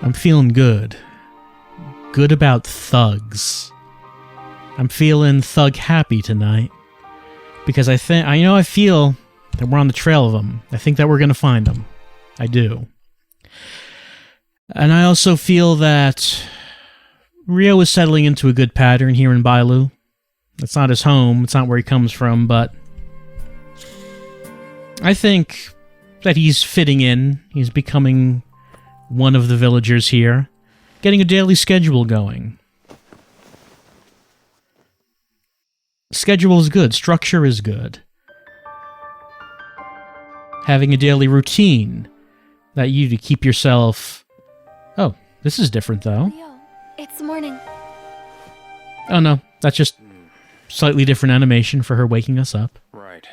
I'm feeling good. Good about thugs. I'm feeling thug happy tonight. Because I feel that we're on the trail of them. I think that we're going to find them. I do. And I also feel that Ryo is settling into a good pattern here in Bailu. It's not his home, it's not where he comes from, but I think that he's fitting in. He's becoming one of the villagers here, getting a daily schedule going. Schedule is good, structure is good. Having a daily routine that you to keep yourself... Oh, this is different though. Leo, it's morning. Oh no, that's just slightly different animation for her waking us up. Right.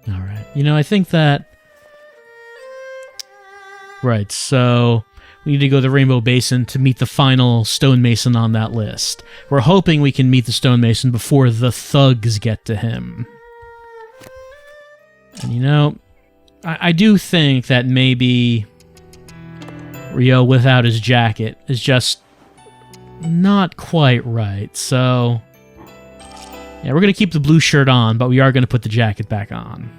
Alright, I think that... Right, so... We need to go to the Rainbow Basin to meet the final stonemason on that list. We're hoping we can meet the stonemason before the thugs get to him. And I do think that maybe Ryo without his jacket is just not quite right. So, yeah, we're going to keep the blue shirt on, but we are going to put the jacket back on.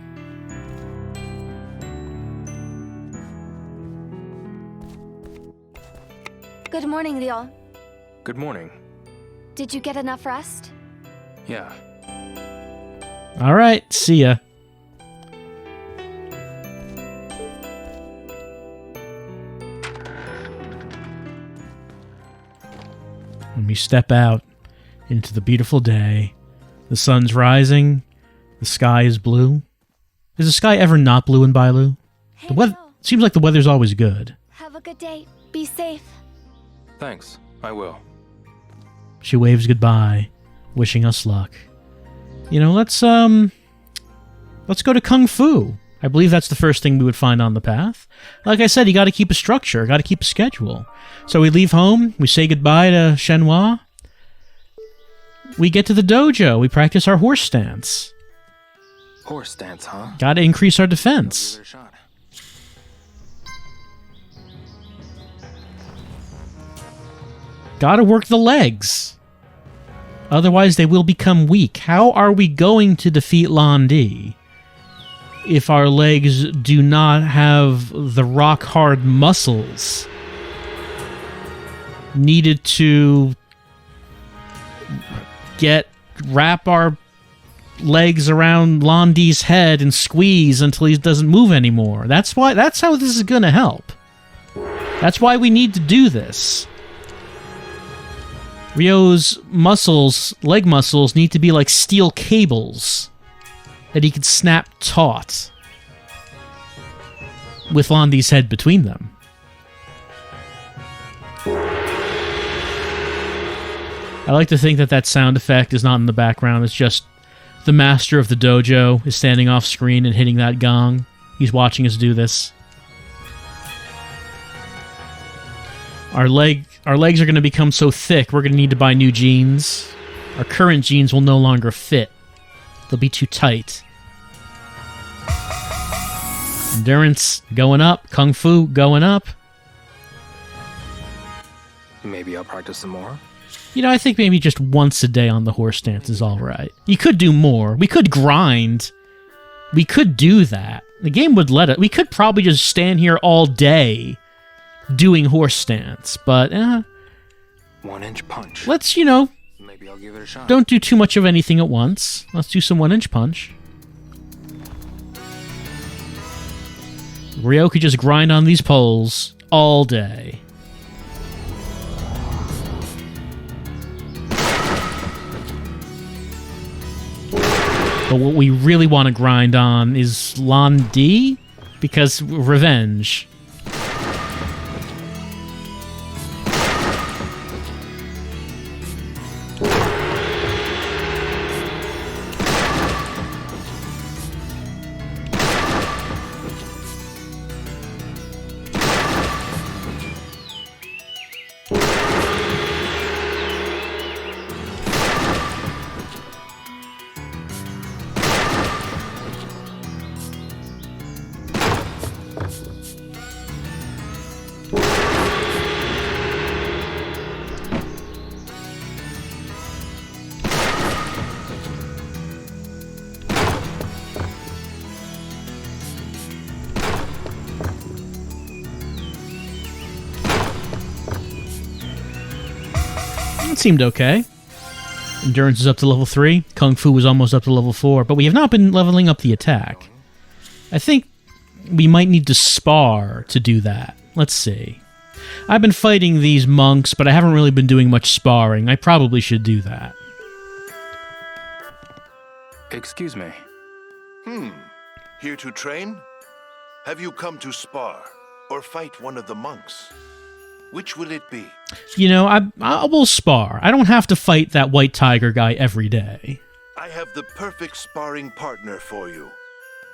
Good morning, Leo. Good morning. Did you get enough rest? Yeah. Alright, see ya. When we step out into the beautiful day, the sun's rising, the sky is blue. Is the sky ever not blue in Bailu? Hey, The weather Leo. seems like the weather's always good. Have a good day. Be safe. Thanks. I will. She waves goodbye, wishing us luck. Let's go to Kung Fu. I believe that's the first thing we would find on the path. Like I said, you gotta keep a structure, gotta keep a schedule. So we leave home, we say goodbye to Shenmue. We get to the dojo, we practice our horse stance. Horse stance, huh? Gotta increase our Give defense. it a shot. Gotta work the legs. Otherwise they will become weak. How are we going to defeat Londi if our legs do not have the rock-hard muscles needed to wrap our legs around Londi's head and squeeze until he doesn't move anymore? That's how this is gonna help. That's why we need to do this. Ryo's leg muscles, need to be like steel cables that he could snap taut with Londi's head between them. I like to think that sound effect is not in the background. It's just the master of the dojo is standing off screen and hitting that gong. He's watching us do this. Our legs are going to become so thick, we're going to need to buy new jeans. Our current jeans will no longer fit. They'll be too tight. Endurance going up. Kung Fu going up. Maybe I'll practice some more. I think maybe just once a day on the horse stance is alright. You could do more. We could grind. We could do that. The game would let it. We could probably just stand here all day doing horse stance, but 1-inch punch. let's, Maybe I'll give it a shot. don't do too much of anything at once. Let's do some 1-inch punch. Ryo could just grind on these poles all day. But what we really want to grind on is Londi, because revenge. It seemed okay. Endurance is up to level 3. Kung Fu was almost up to level 4. But we have not been leveling up the attack. I think we might need to spar to do that. Let's see. I've been fighting these monks, but I haven't really been doing much sparring. I probably should do that. Excuse me. Here to train? Have you come to spar or fight one of the monks? Which will it be? You know, I will spar. I don't have to fight that white tiger guy every day. I have the perfect sparring partner for you.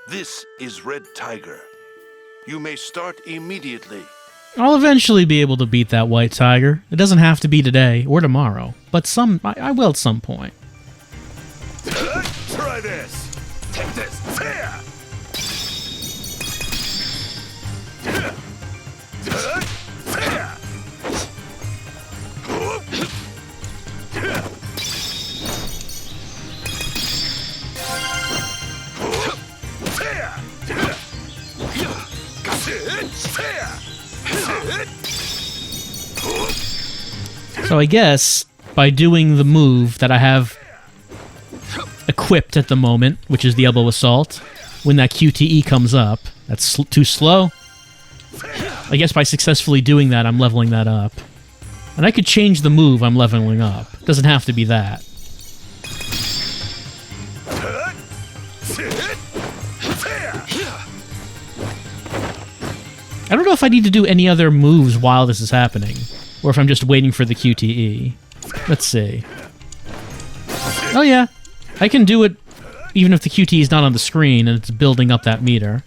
This is Red Tiger. You may start immediately. I'll eventually be able to beat that white tiger. It doesn't have to be today or tomorrow, but I will at some point. Try this. Take this. Fair. So I guess by doing the move that I have equipped at the moment, which is the elbow assault, when that QTE comes up, that's too slow. I guess by successfully doing that, I'm leveling that up. And I could change the move I'm leveling up. It doesn't have to be that. I don't know if I need to do any other moves while this is happening, or if I'm just waiting for the QTE. Let's see. Oh yeah, I can do it even if the QTE is not on the screen and it's building up that meter.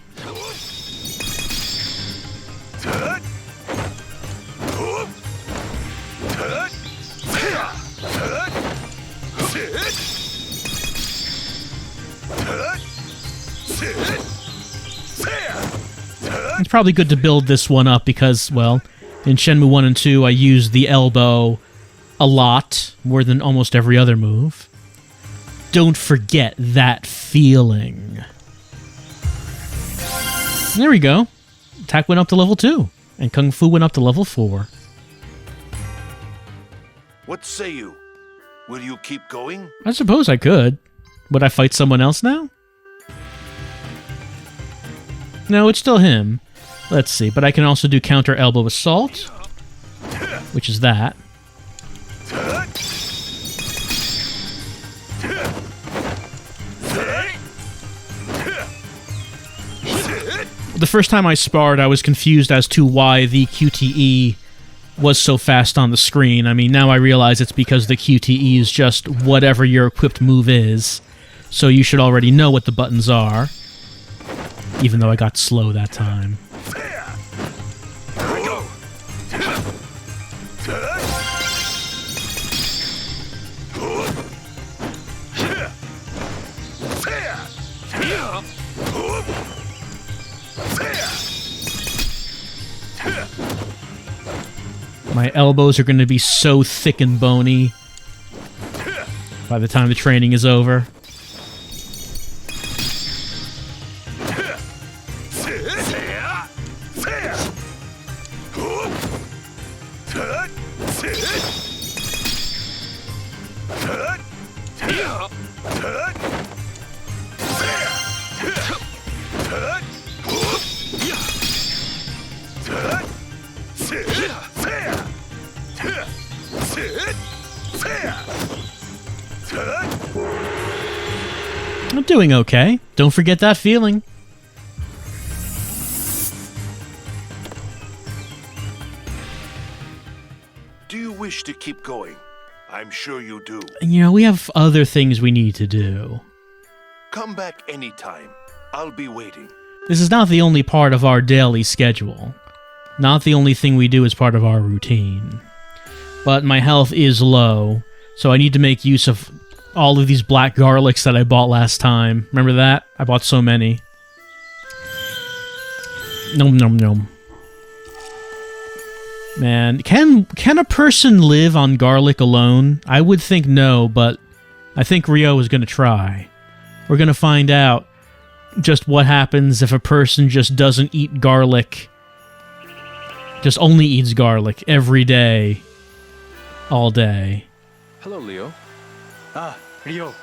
It's probably good to build this one up because, well, in Shenmue 1 and 2, I used the elbow a lot, more than almost every other move. Don't forget that feeling. There we go. Attack went up to level 2, and Kung Fu went up to level 4. What say you? Will you keep going? I suppose I could. Would I fight someone else now? No, it's still him. Let's see, but I can also do counter elbow assault, which is that. The first time I sparred, I was confused as to why the QTE was so fast on the screen. I mean, now I realize it's because the QTE is just whatever your equipped move is, so you should already know what the buttons are. Even though I got slow that time. My elbows are going to be so thick and bony by the time the training is over. I'm doing okay. Don't forget that feeling. Do you wish to keep going? I'm sure you do. You know, we have other things we need to do. Come back anytime. I'll be waiting. This is not the only part of our daily schedule. Not the only thing we do as part of our routine. But my health is low, so I need to make use of all of these black garlics that I bought last time. Remember that? I bought so many. Nom nom nom. Man, can a person live on garlic alone? I would think no, but I think Ryo is going to try. We're going to find out just what happens if a person just doesn't eat garlic. Just only eats garlic every day. All day. Hello, Leo. Ah, Ryo.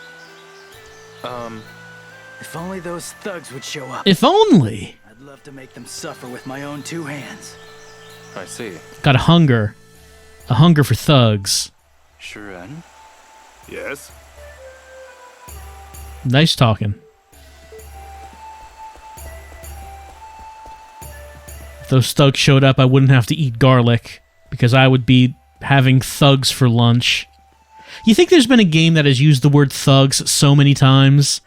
If only those thugs would show up. If only. I'd love to make them suffer with my own 2 hands. I see. Got a hunger. A hunger for thugs. Shuren? Yes? Nice talking. If those thugs showed up, I wouldn't have to eat garlic, because I would be having thugs for lunch. You think there's been a game that has used the word thugs so many times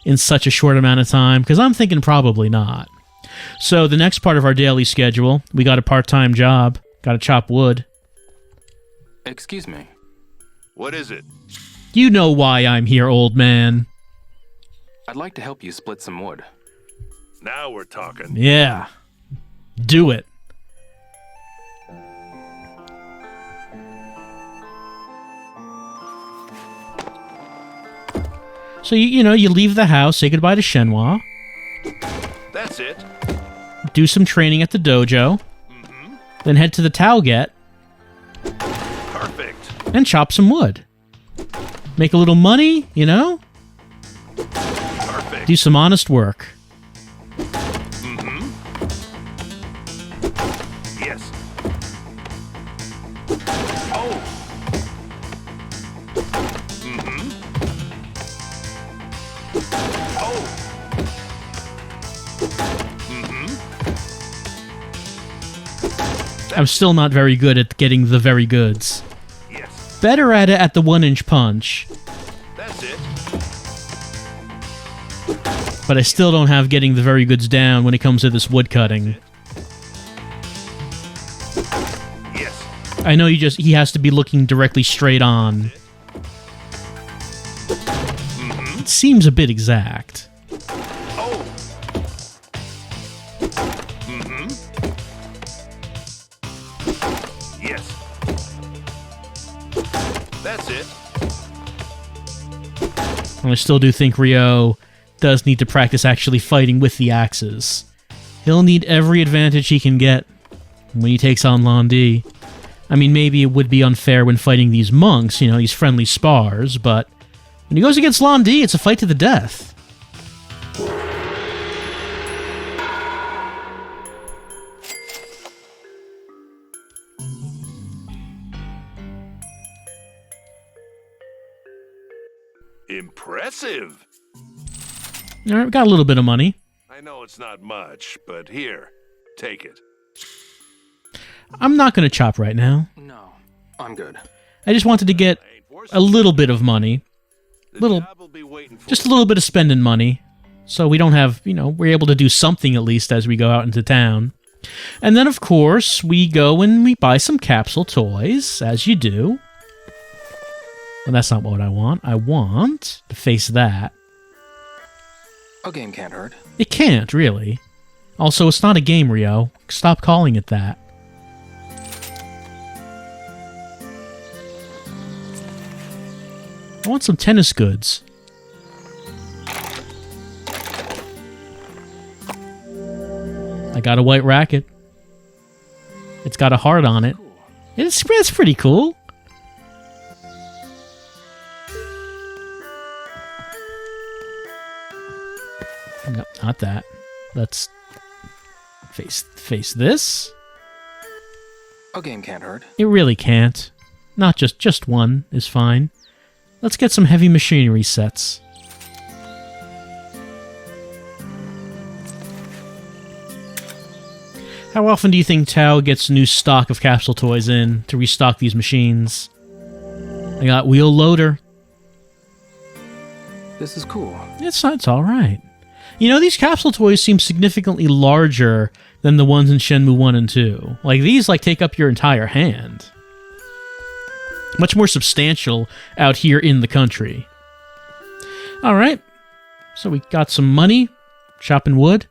in such a short amount of time? Because I'm thinking probably not. So the next part of our daily schedule, we got a part-time job. Got to chop wood. Excuse me. What is it? You know why I'm here, old man. I'd like to help you split some wood. Now we're talking. Yeah. Do it. So, you leave the house, say goodbye to Shenmue, That's it. do some training at the dojo, then head to the Tauget, Perfect. and chop some wood. Make a little money, Perfect. do some honest work. Yes. Oh. Oh. I'm still not very good at getting the very goods. Yes. Better at it at the 1-inch punch, That's it. but I still don't have getting the very goods down when it comes to this wood cutting. Yes. I know he has to be looking directly straight on. It seems a bit exact. Oh. Yes. That's it. And I still do think Ryo does need to practice actually fighting with the axes. He'll need every advantage he can get when he takes on Londi. I mean, maybe it would be unfair when fighting these monks, these friendly spars, but when he goes against Londi, it's a fight to the death. Impressive. All right, we got a little bit of money. I know it's not much, but here, take it. I'm not going to chop right now. No, I'm good. I just wanted to get a little bit of money. Just a little bit of spending money. So we don't have, we're able to do something at least as we go out into town. And then, of course, we go and we buy some capsule toys, as you do. And that's not what I want. I want to face that. A game can't hurt. It can't, really. Also, it's not a game, Ryo. Stop calling it that. I want some tennis goods. I got a white racket. It's got a heart on it. It's pretty cool. No, not that. Let's face this. A game can't hurt. It really can't. Not just one is fine. Let's get some heavy machinery sets. How often do you think Tao gets new stock of capsule toys in to restock these machines? I got wheel loader. This is cool. It's all right. These capsule toys seem significantly larger than the ones in Shenmue 1 and 2. Like, these, take up your entire hand. Much more substantial out here in the country. Alright. So we got some money. Chopping wood.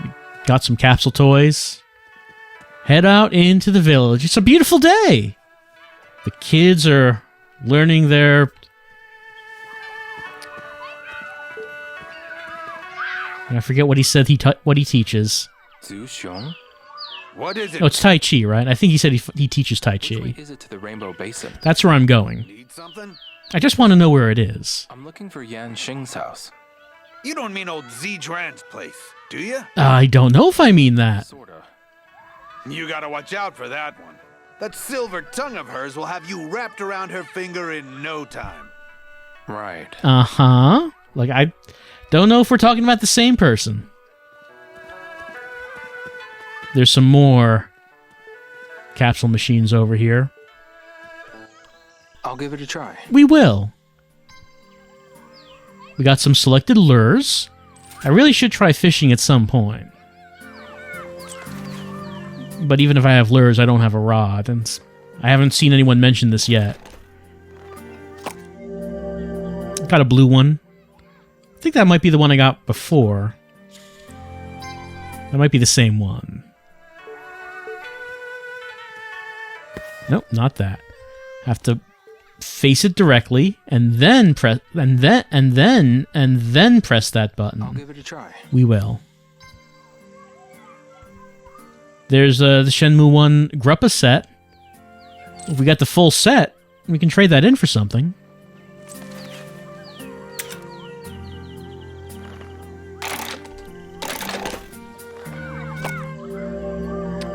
We got some capsule toys. Head out into the village. It's a beautiful day. The kids are learning their... I forget what he said what he teaches. Zhu Xiong? What is it? Oh, it's Tai Chi, right? I think he said he teaches Tai Which way Chi. is it to the Rainbow Basin? That's where I'm going. Need something? I just want to know where it is. I'm looking for Yan Xing's house. You don't mean old Zidran's place, do you? I don't know if I mean that. Sorta. You gotta watch out for that one. That silver tongue of hers will have you wrapped around her finger in no time. Right. Uh-huh. Like, I don't know if we're talking about the same person. There's some more capsule machines over here. I'll give it a try. We will. We got some selected lures. I really should try fishing at some point. But even if I have lures, I don't have a rod, and I haven't seen anyone mention this yet. Got a blue one. I think that might be the one I got before. That might be the same one. Nope, not that. Have to face it directly and then press and then press that button. I'll give it a try. We will. There's the Shenmue 1 Gruppa set. If we got the full set, we can trade that in for something.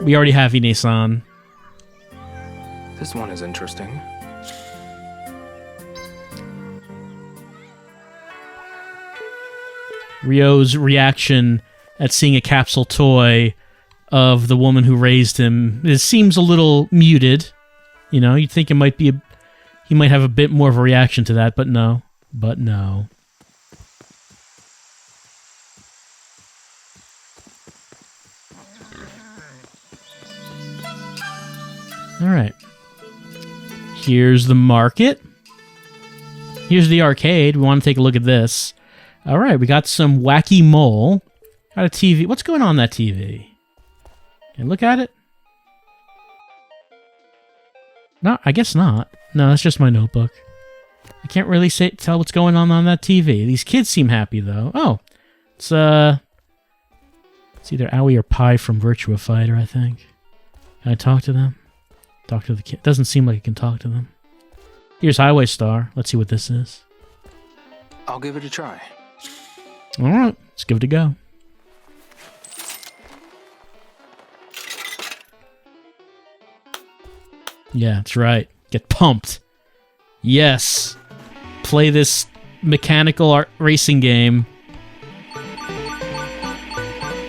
We already have Ine-san. This one is interesting. Ryo's reaction at seeing a capsule toy of the woman who raised him, it seems a little muted. You know, you'd think it might be he might have a bit more of a reaction to that, but no. But no. All right. Here's the market. Here's the arcade. We want to take a look at this. All right, we got some wacky mole. Got a TV. What's going on that TV? Can I look at it? No, I guess not. No, that's just my notebook. I can't really tell what's going on that TV. These kids seem happy, though. Oh, it's either Owie or Pi from Virtua Fighter, I think. Can I talk to them? Talk to the kid. Doesn't seem like I can talk to them. Here's Highway Star. Let's see what this is. I'll give it a try. All right, let's give it a go. Yeah, that's right. Get pumped. Yes. Play this mechanical racing game.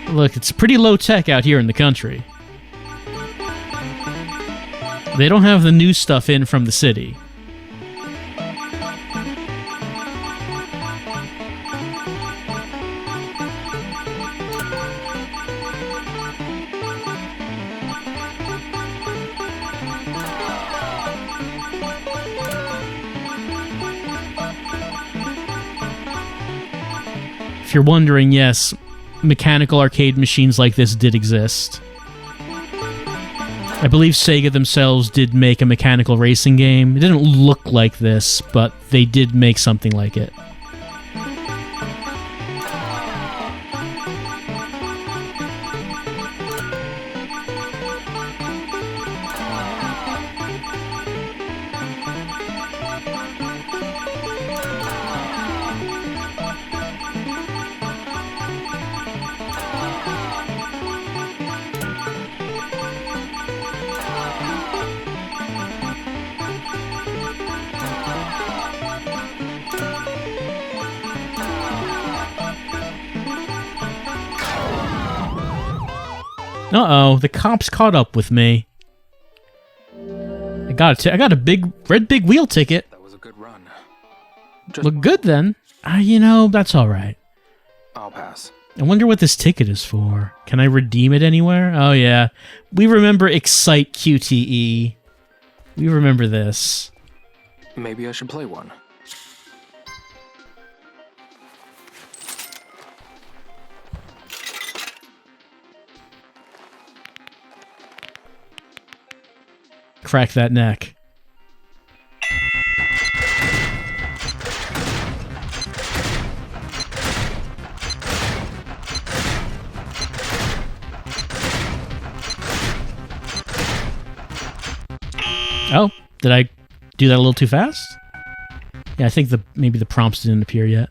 Look, it's pretty low tech out here in the country. They don't have the new stuff in from the city. If you're wondering, yes, mechanical arcade machines like this did exist. I believe Sega themselves did make a mechanical racing game. It didn't look like this, but they did make something like it. Uh-oh, the cops caught up with me. I got a big wheel ticket. That was a good run. Look good then. You know, that's all right. I'll pass. I wonder what this ticket is for. Can I redeem it anywhere? Oh yeah. We remember Excite QTE. We remember this. Maybe I should play one. Crack that neck. Oh, did I do that a little too fast? Yeah, I think maybe the prompts didn't appear yet.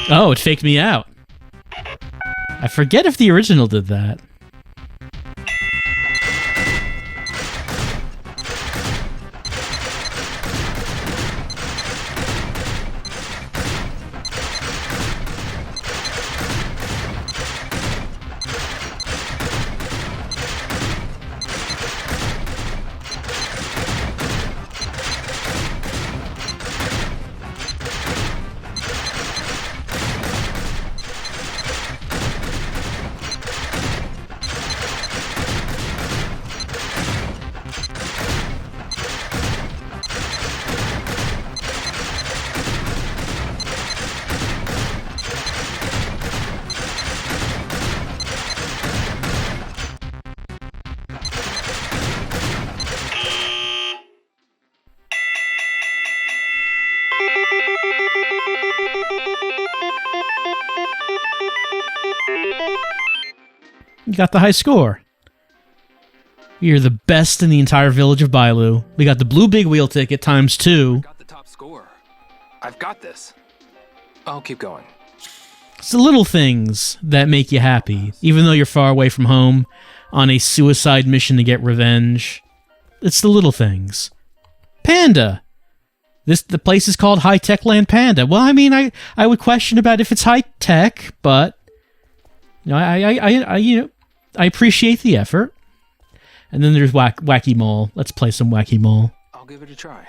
Oh, it faked me out. I forget if the original did that. You got the high score. You're the best in the entire village of Bailu. We got the blue big wheel ticket times 2. Got the top score. I've got this. I'll keep going. It's the little things that make you happy, even though you're far away from home on a suicide mission to get revenge. It's the little things. Panda. The place is called High Tech Land Panda. Well, I mean, I would question about if it's high tech, but you know, I appreciate the effort. And then there's Wacky Mall. Let's play some Wacky Mall. I'll give it a try.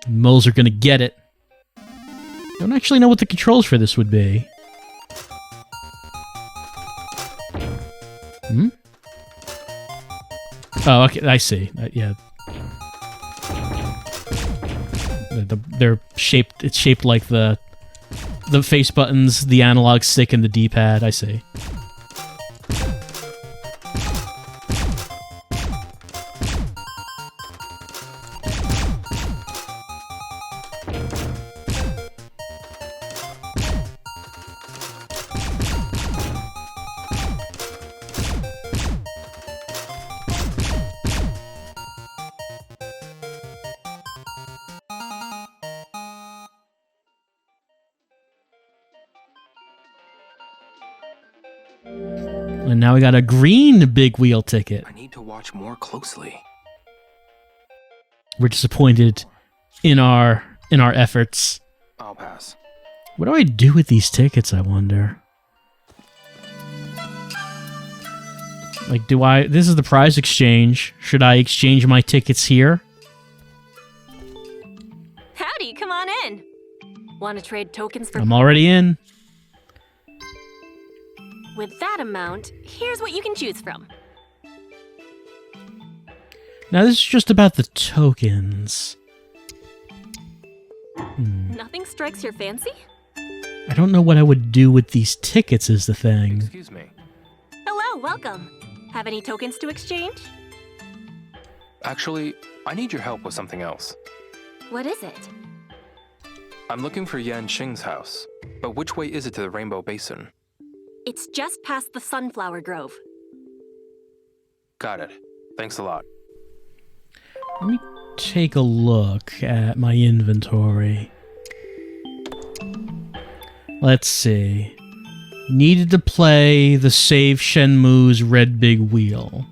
Moles are gonna get it. Don't actually know what the controls for this would be. Hmm? Oh, okay, I see. Yeah. They're shaped. It's shaped like the face buttons, the analog stick, and the D-pad. I see. And now we got a green big wheel ticket. I need to watch more closely. We're disappointed in our efforts. I'll pass. What do I do with these tickets, I wonder? Like, this is the prize exchange. Should I exchange my tickets here? Howdy, come on in. Want to trade tokens for... I'm already in. With that amount, here's what you can choose from. Now, this is just about the tokens. Nothing strikes your fancy? I don't know what I would do with these tickets is the thing. Excuse me. Hello, welcome. Have any tokens to exchange? Actually, I need your help with something else. What is it? I'm looking for Yan Xing's house, but which way is it to the Rainbow Basin? It's just past the Sunflower Grove. Got it. Thanks a lot. Let me take a look at my inventory. Let's see. Needed to play the Save Shenmue's red big wheel.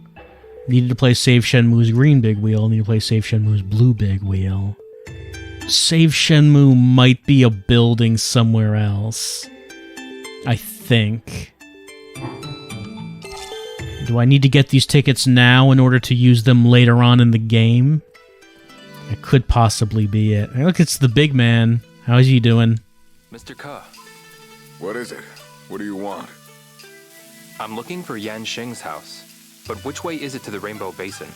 Needed to play Save Shenmue's green big wheel. Needed to play Save Shenmue's blue big wheel. Save Shenmue might be a building somewhere else. I think. Do I need to get these tickets now in order to use them later on in the game? It could possibly be it. Hey, look, it's the big man. How's he doing? Mr. Ke, What is it? What do you want? I'm looking for Yan Xing's house, but which way is it to the Rainbow Basin?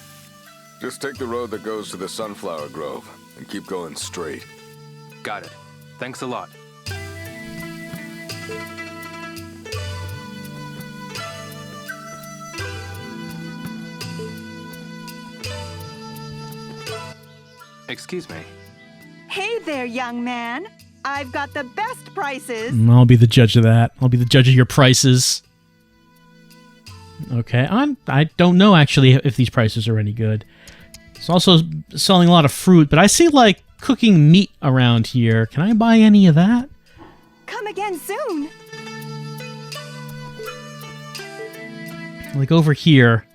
Just take the road that goes to the Sunflower Grove and keep going straight. Got it. Thanks a lot. Excuse me. Hey there, young man. I've got the best prices. I'll be the judge of that. I'll be the judge of your prices. Okay, I don't know actually if these prices are any good. It's also selling a lot of fruit, but I see like cooking meat around here. Can I buy any of that? Come again soon. Like over here.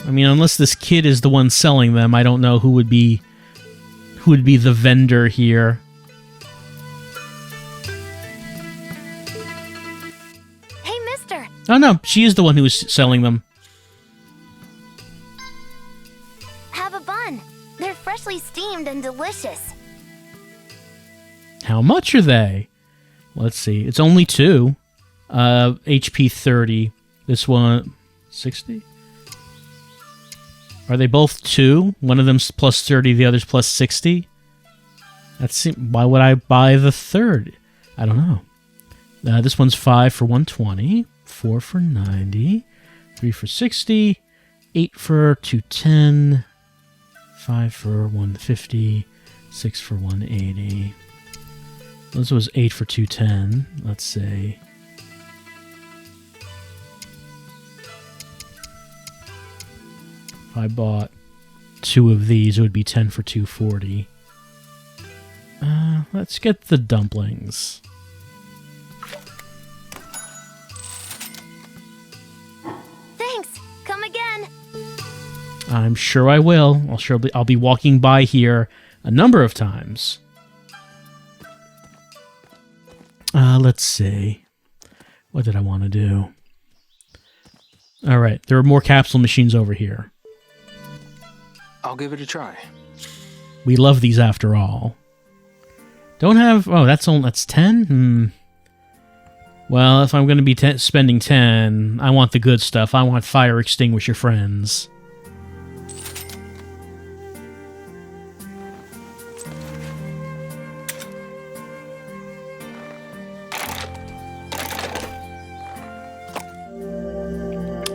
I mean, unless this kid is the one selling them, I don't know who would be the vendor here. Hey, mister. Oh no, she is the one who is selling them. Have a bun. They're freshly steamed and delicious. How much are they? Let's see. It's only 2. HP 30. This one 60. Are they both 2? One of them's plus 30, the other's plus 60. Why would I buy the third? I don't know. This one's 5 for 120, 4 for 90, 3 for 60, 8 for 210, 5 for 150, 6 for 180. This was 8 for 210. Let's say. If I bought 2 of these, it would be 10 for 240. Let's get the dumplings. Thanks. Come again. I'm sure I will. I'll be walking by here a number of times. Let's see. What did I want to do? All right, there are more capsule machines over here. I'll give it a try. We love these after all. Don't have... Oh, that's 10? Well, if I'm going to be spending 10, I want the good stuff. I want fire extinguisher friends.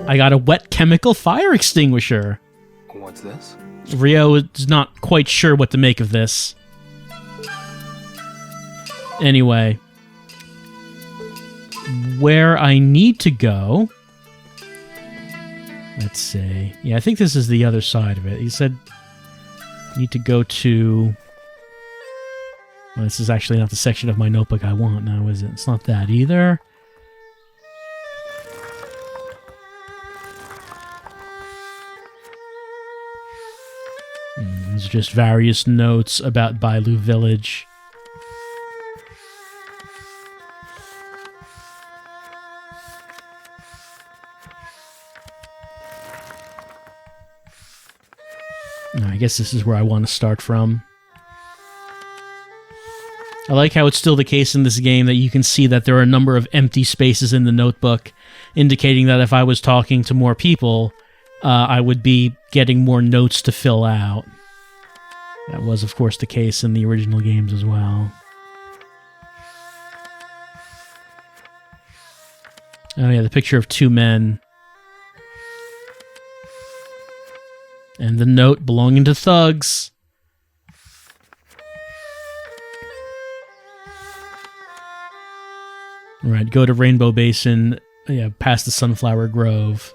I got a wet chemical fire extinguisher. What's this? Rio is not quite sure what to make of this. Anyway. Where I need to go... Let's see. Yeah, I think this is the other side of it. He said... Need to go to... Well, this is actually not the section of my notebook I want now, is it? It's not that either. These are just various notes about Bailu Village. I guess this is where I want to start from. I like how it's still the case in this game that you can see that there are a number of empty spaces in the notebook, indicating that if I was talking to more people, I would be getting more notes to fill out. That was, of course, the case in the original games as well. Oh yeah, the picture of 2 men. And the note belonging to thugs. Alright, go to Rainbow Basin, yeah, past the Sunflower Grove.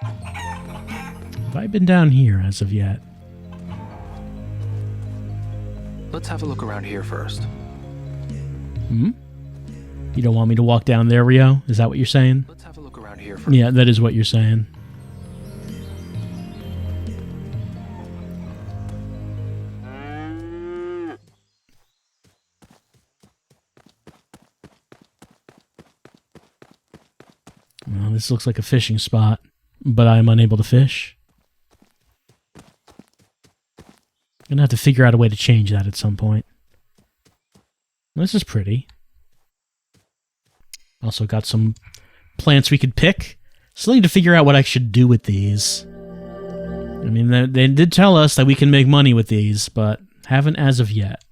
Have I been down here as of yet? Let's have a look around here first. Hmm? You don't want me to walk down there, Rio? Is that what you're saying? Let's have a look around here first. Yeah, that is what you're saying. Well, this looks like a fishing spot, but I'm unable to fish. I'm gonna have to figure out a way to change that at some point. This is pretty. Also got some plants we could pick. Still need to figure out what I should do with these. I mean, they did tell us that we can make money with these, but haven't as of yet.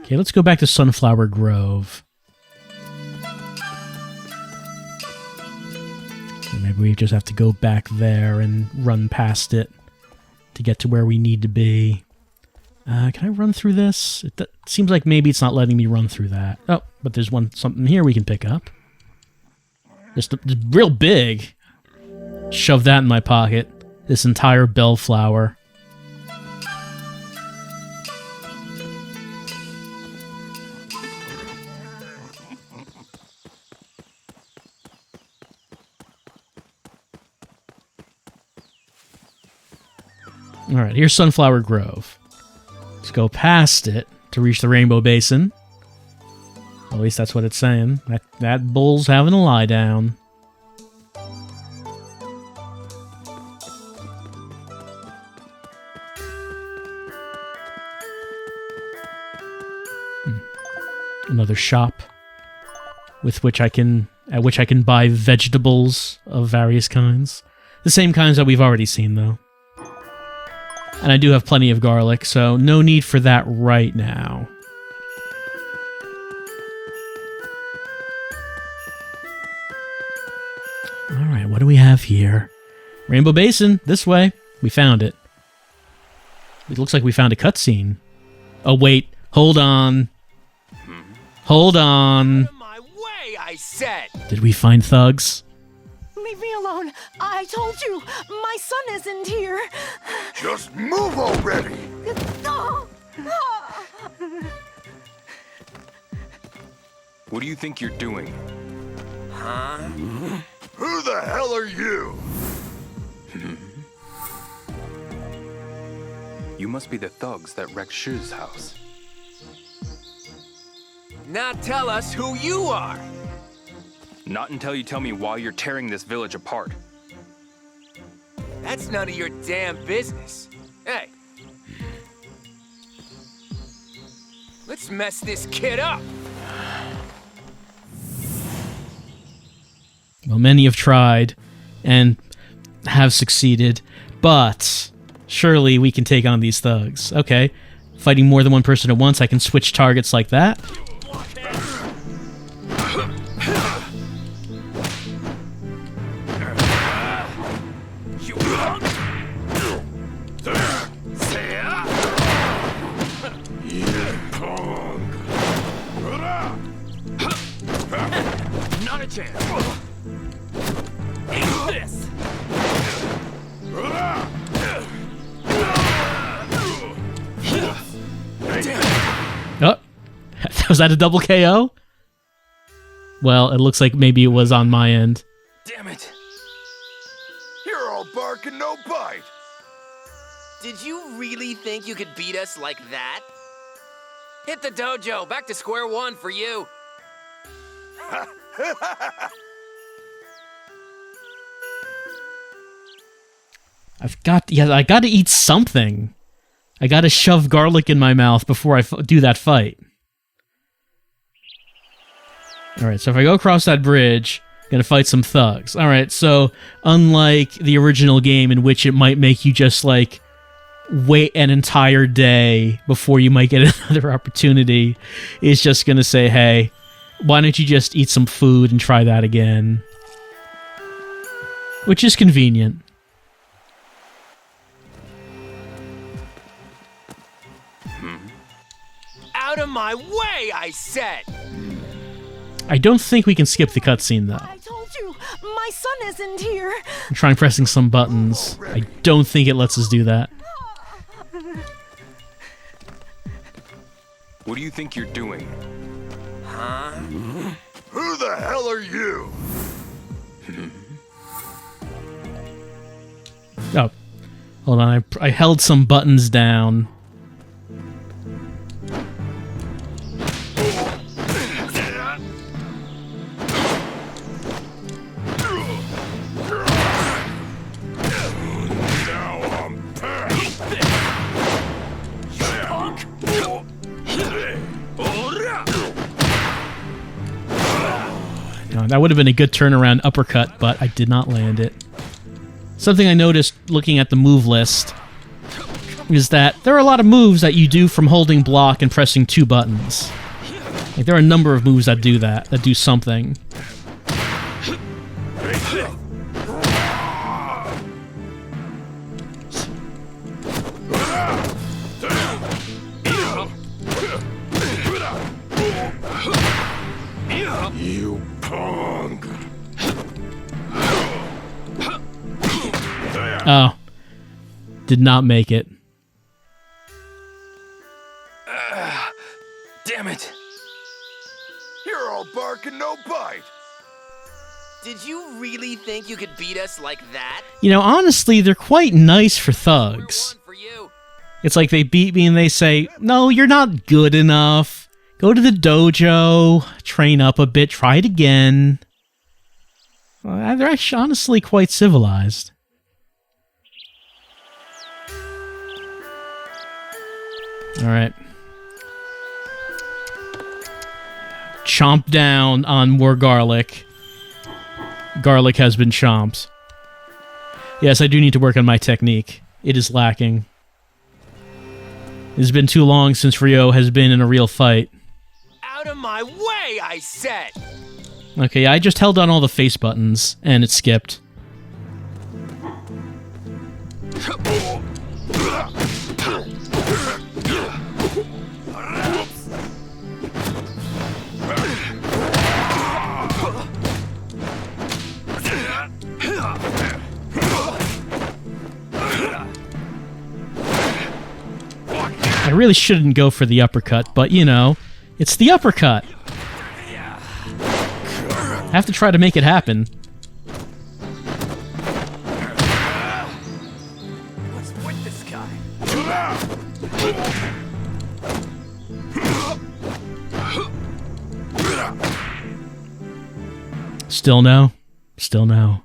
Okay, let's go back to Sunflower Grove. Maybe we just have to go back there and run past it to get to where we need to be. Can I run through this? It seems like maybe it's not letting me run through that. Oh, but there's something here we can pick up. Just real big. Shove that in my pocket. This entire bellflower. Alright, here's Sunflower Grove. Let's go past it to reach the Rainbow Basin. At least that's what it's saying. That bull's having a lie down. Another shop at which I can buy vegetables of various kinds. The same kinds that we've already seen, though. And I do have plenty of garlic, so no need for that right now. Alright, what do we have here? Rainbow Basin, this way. We found it. It looks like we found a cutscene. Oh, wait. Hold on. Hold on. Out of my way, I said! Did we find thugs? Leave me alone. I told you, my son isn't here. Just move already! What do you think you're doing? Huh? Who the hell are you? You must be the thugs that wrecked Shu's house. Now tell us who you are! Not until you tell me why you're tearing this village apart. That's none of your damn business. Hey. Let's mess this kid up! Well, many have tried and have succeeded, but surely we can take on these thugs. Okay, fighting more than one person at once, I can switch targets like that. Not a chance. Ace this. Oh, was that a double KO? Well, it looks like maybe it was on my end. Damn it. You're all bark and no bite! Did you really think you could beat us like that? Hit the dojo, back to square one for you. I got to eat something. I got to shove garlic in my mouth before I do that fight. Alright, so if I go across that bridge, I'm gonna fight some thugs. Alright, so unlike the original game in which it might make you just, like, wait an entire day before you might get another opportunity, it's just gonna say, hey, why don't you just eat some food and try that again? Which is convenient. Out of my way, I said! I don't think we can skip the cutscene, though. I told you, my son isn't here. I'm trying pressing some buttons. I don't think it lets us do that. What do you think you're doing? Huh? Who the hell are you? Oh, hold on. I held some buttons down. That would have been a good turnaround uppercut, but I did not land it. Something I noticed looking at the move list. Come is that there are a lot of moves that you do from holding block and pressing 2 buttons. Like, there are a number of moves that do that do something. You punk. Oh. Did not make it. Damn it! You're all bark and no bite. Did you really think you could beat us like that? You know, honestly, they're quite nice for thugs. For you. It's like they beat me and they say, no, you're not good enough. Go to the dojo, train up a bit, try it again. Well, they're actually honestly quite civilized. Alright. Chomp down on more garlic. Garlic has been chomped. Yes, I do need to work on my technique. It is lacking. It has been too long since Ryo has been in a real fight. Out of my way, I said! Okay, I just held on all the face buttons, and it skipped. I really shouldn't go for the uppercut, but, you know, it's the uppercut. I have to try to make it happen. What's with this guy? Still no. Still no.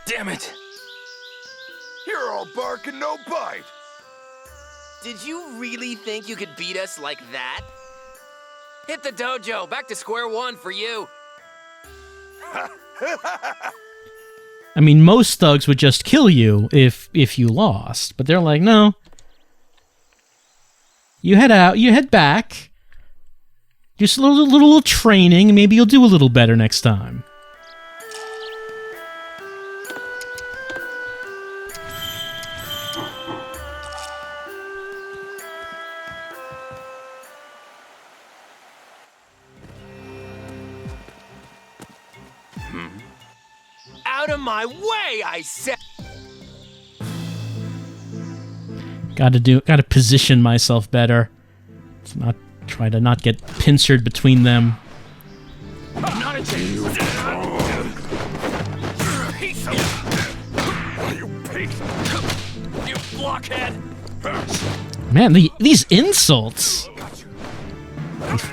Damn it! You're all bark and no bite. Did you really think you could beat us like that? Hit the dojo, back to square one for you. I mean, most thugs would just kill you if you lost, but they're like, no. You head out, you head back. Just a little training, and maybe you'll do a little better next time. Out of my way, I said. Gotta position myself better. Let's not try to not get pincered between them. Not a chance. You blockhead. Man, these insults.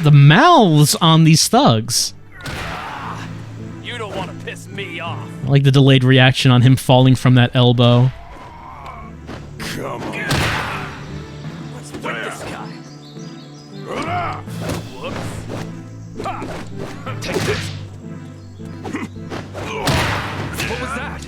The mouths on these thugs. You don't want to piss me off. I like the delayed reaction on him falling from that elbow. Come on. What's with this guy? Whoops. Ha. Take this. What was that?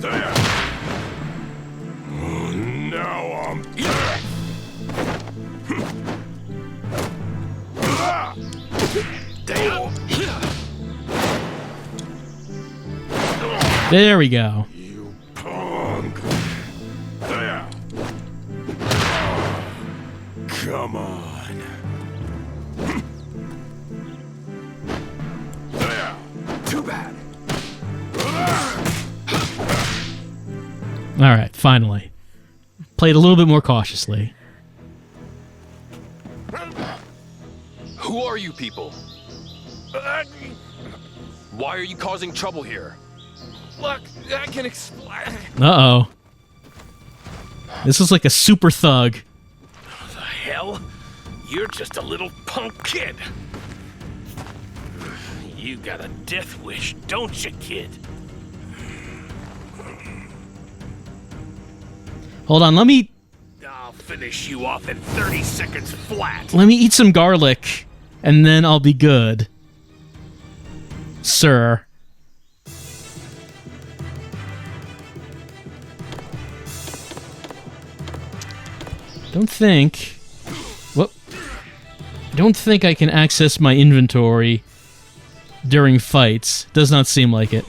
There. Now I'm There we go. You punk. There. Come on. There. Too bad. All right, finally. Played a little bit more cautiously. Who are you people? Why are you causing trouble here? Look, I can explain. Uh-oh. This is like a super thug. The hell? You're just a little punk kid. You got a death wish, don't you, kid? Hold on, let me... Oh, finish you off in 30 seconds flat. Let me eat some garlic, and then I'll be good. Sir. Don't think I can access my inventory during fights. Does not seem like it.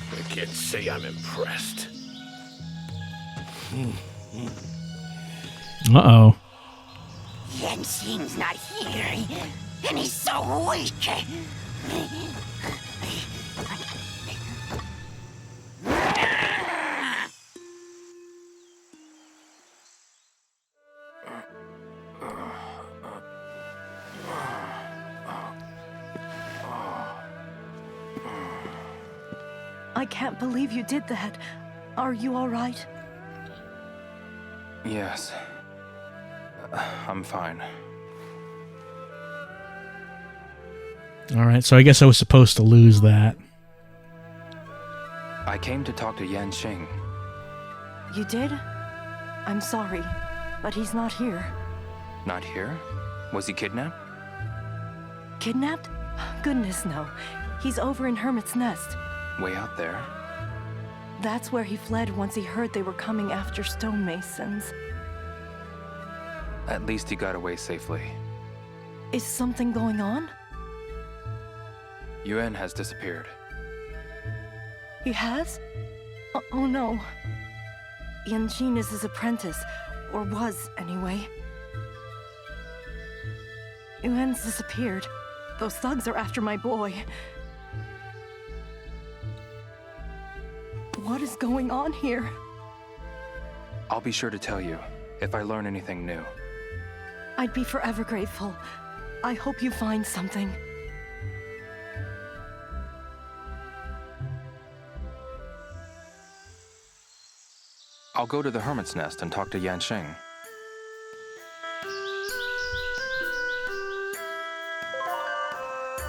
I can't say I'm impressed. Uh-oh. Yenxing's not here, and he's so weak. I can't believe you did that. Are you all right? Yes. I'm fine. Alright, so I guess I was supposed to lose that. I came to talk to Yanxing. You did? I'm sorry, but he's not here. Not here? Was he kidnapped? Kidnapped? Goodness, no. He's over in Hermit's Nest. Way out there? That's where he fled once he heard they were coming after stonemasons. At least he got away safely. Is something going on? Yuan has disappeared. He has? Oh no. Yanxing is his apprentice, or was anyway. Yuan's disappeared. Those thugs are after my boy. What is going on here? I'll be sure to tell you if I learn anything new. I'd be forever grateful. I hope you find something. I'll go to the Hermit's Nest and talk to Yanxing.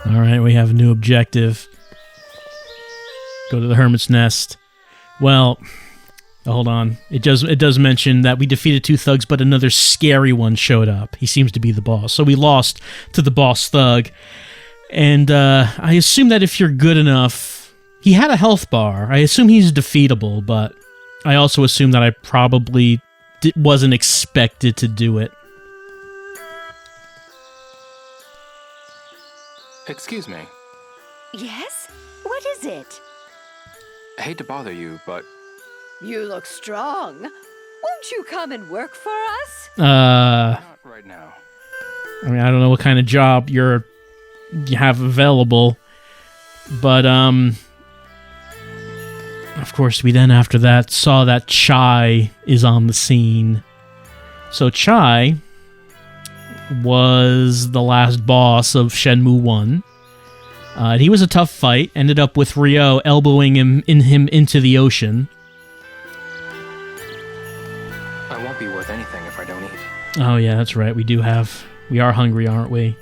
Alright, we have a new objective. Go to the Hermit's Nest. Well, hold on. It does mention that we defeated 2 thugs, but another scary one showed up. He seems to be the boss. So we lost to the boss thug. And I assume that if you're good enough... He had a health bar. I assume he's defeatable, but I also assume that I probably wasn't expected to do it. Excuse me. Yes? What is it? I hate to bother you, but... You look strong. Won't you come and work for us? Not right now. I mean, I don't know what kind of job you have available, but of course we then after that saw that Chai is on the scene. So Chai was the last boss of Shenmue 1. He was a tough fight, ended up with Ryo elbowing him into the ocean. I won't be worth anything if I don't eat. Oh yeah, that's right. We are hungry, aren't we?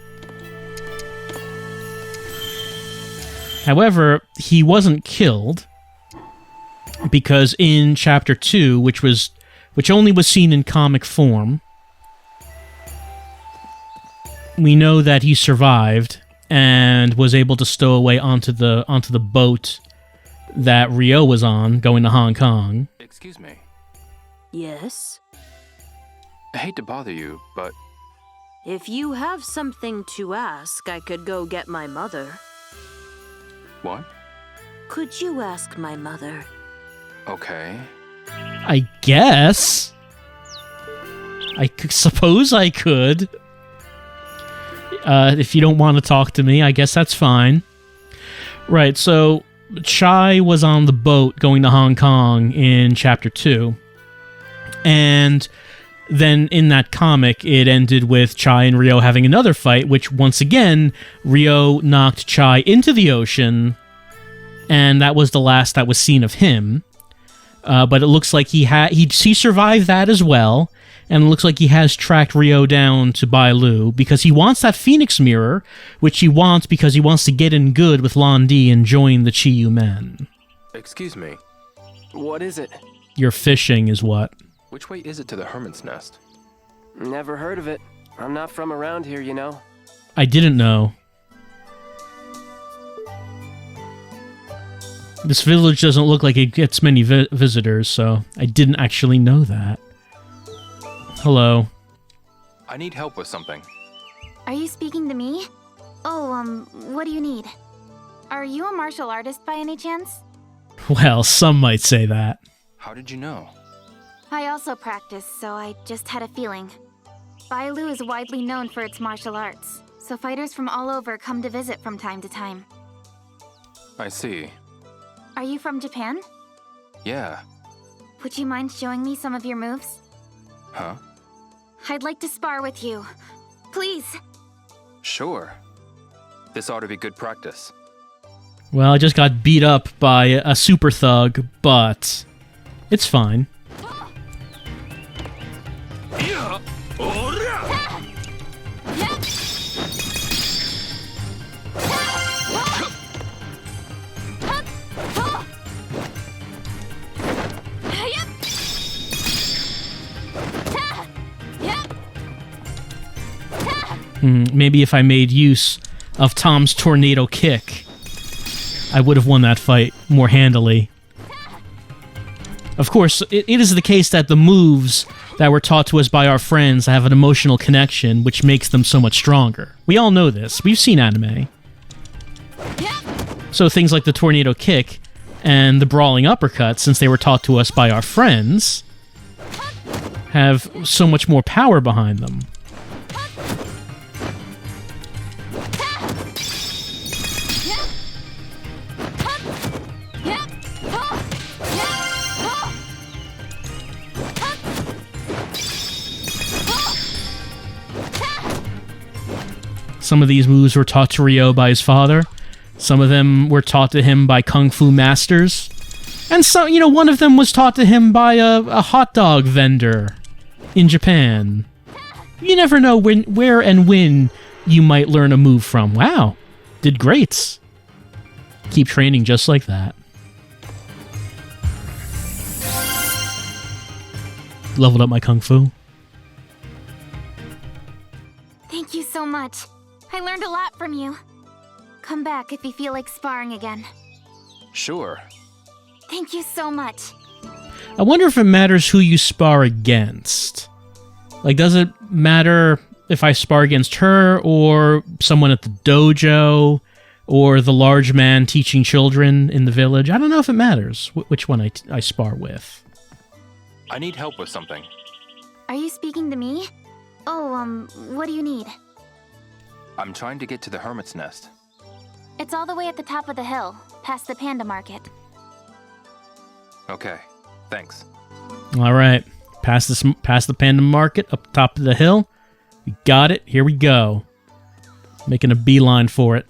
However, he wasn't killed because in Chapter 2, which only was seen in comic form, we know that he survived and was able to stow away onto the boat that Ryo was on, going to Hong Kong. Excuse me. Yes? I hate to bother you, but... If you have something to ask, I could go get my mother. What? Could you ask my mother? Okay. I guess. I suppose I could. If you don't want to talk to me, I guess that's fine. Right, so Chai was on the boat going to Hong Kong in Chapter 2. And then in that comic, it ended with Chai and Ryo having another fight, which once again, Ryo knocked Chai into the ocean and that was the last that was seen of him. But it looks like he survived that as well, and it looks like he has tracked Ryo down to Bailu because he wants that Phoenix Mirror, which he wants because he wants to get in good with Lan Di and join the Chiyu men. Excuse me. What is it? You're fishing is what? Which way is it to the Hermit's Nest? Never heard of it. I'm not from around here, you know. I didn't know. This village doesn't look like it gets many visitors, so I didn't actually know that. Hello. I need help with something. Are you speaking to me? Oh, what do you need? Are you a martial artist by any chance? Well, some might say that. How did you know? I also practice, so I just had a feeling. Bailu is widely known for its martial arts, so fighters from all over come to visit from time to time. I see. Are you from Japan? Yeah. Would you mind showing me some of your moves? Huh? I'd like to spar with you. Please. Sure. This ought to be good practice. Well, I just got beat up by a super thug, but it's fine. Maybe if I made use of Tom's tornado kick, I would have won that fight more handily. Of course, it is the case that the moves that were taught to us by our friends have an emotional connection, which makes them so much stronger. We all know this. We've seen anime. So things like the tornado kick and the brawling uppercut, since they were taught to us by our friends, have so much more power behind them. Some of these moves were taught to Ryo by his father. Some of them were taught to him by kung fu masters. And so, one of them was taught to him by a hot dog vendor in Japan. You never know where and when you might learn a move from. Wow, did great. Keep training just like that. Leveled up my kung fu. Thank you so much. I learned a lot from you. Come back if you feel like sparring again. Sure. Thank you so much. I wonder if it matters who you spar against. Like, does it matter if I spar against her or someone at the dojo or the large man teaching children in the village? I don't know if it matters which one I spar with. I need help with something. Are you speaking to me? Oh, what do you need? I'm trying to get to the Hermit's Nest. It's all the way at the top of the hill, past the panda market. Okay, thanks. All right, past the panda market, up top of the hill. We got it. Here we go. Making a beeline for it.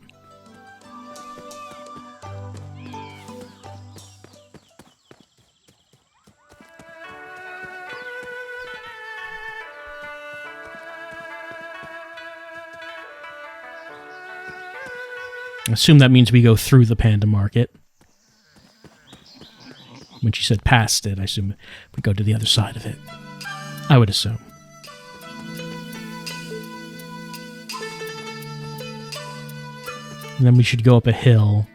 I assume that means we go through the panda market. When she said past it, I assume we go to the other side of it. I would assume. And then we should go up a hill.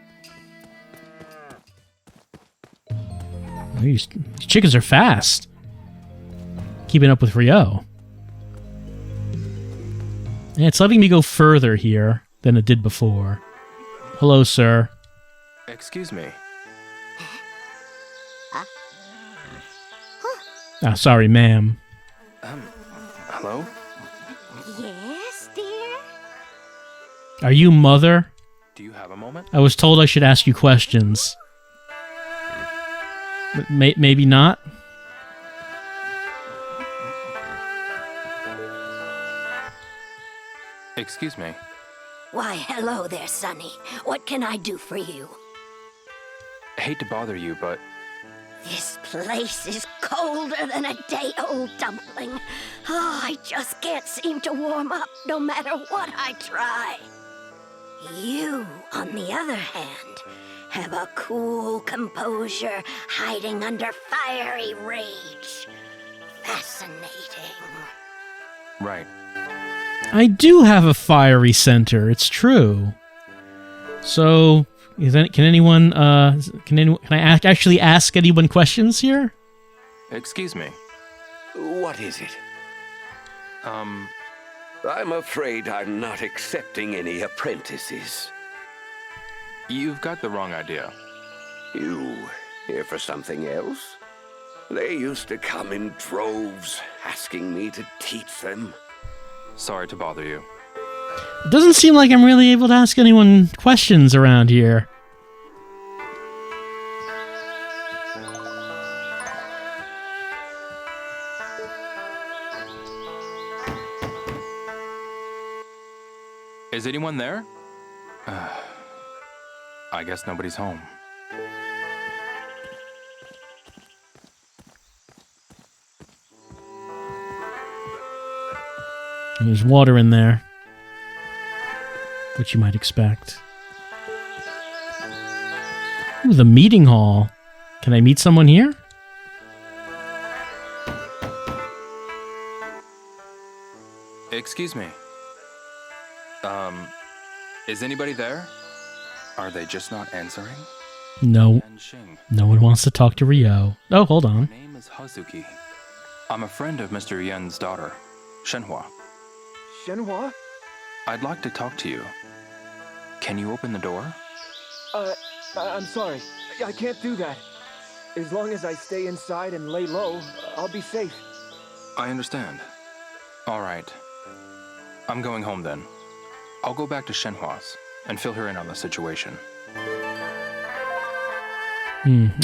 These chickens are fast. Keeping up with Ryo. And it's letting me go further here than it did before. Hello, sir. Excuse me. Sorry, ma'am. Hello? Yes, dear? Are you mother? Do you have a moment? I was told I should ask you questions. Maybe not? Excuse me. Why, hello there, Sonny. What can I do for you? hate to bother you, but This place is colder than a day-old dumpling. Oh, I just can't seem to warm up no matter what I try. You, on the other hand, have a cool composure hiding under fiery rage. Fascinating. right. I do have a fiery center. It's true. So, can I actually ask anyone questions here? Excuse me. What is it? I'm afraid I'm not accepting any apprentices. You've got the wrong idea. You here for something else? They used to come in droves, asking me to teach them. Sorry to bother you. It doesn't seem like I'm really able to ask anyone questions around here. Is anyone there? I guess nobody's home. There's water in there, which you might expect. Ooh, the meeting hall. Can I meet someone here? Excuse me. Is anybody there? Are they just not answering? No. No one wants to talk to Ryo. Oh, hold on. My name is Hazuki. I'm a friend of Mr. Yen's daughter, Shenhua. Shenhua? I'd like to talk to you. Can you open the door? I'm sorry. I can't do that. As long as I stay inside and lay low, I'll be safe. I understand. All right. I'm going home then. I'll go back to Shenhua's and fill her in on the situation.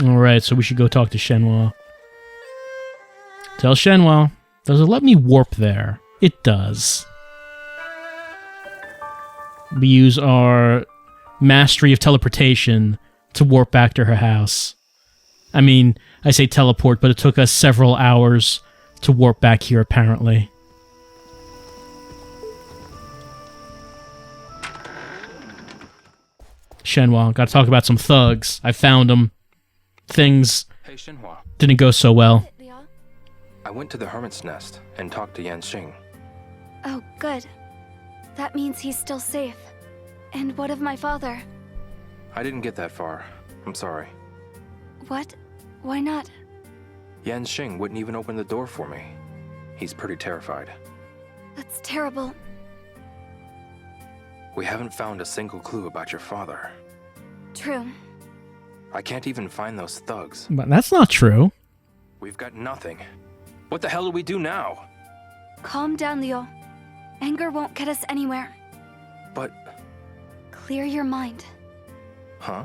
Alright, so we should go talk to Shenhua. Tell Shenhua, does it let me warp there? It does. We use our mastery of teleportation to warp back to her house. I mean, I say teleport, but it took us several hours to warp back here, apparently. Shenhua, gotta talk about some thugs. I found them. Things Hey, Shenhua. didn't go so well. I went to the Hermit's Nest and talked to Yanxing. Oh, good. That means he's still safe. And what of my father? I didn't get that far. I'm sorry. What? Why not? Yanxing wouldn't even open the door for me. He's pretty terrified. That's terrible. We haven't found a single clue about your father. True. I can't even find those thugs. But that's not true. We've got nothing. What the hell do we do now? Calm down, Leo. Anger won't get us anywhere. But... Clear your mind. Huh?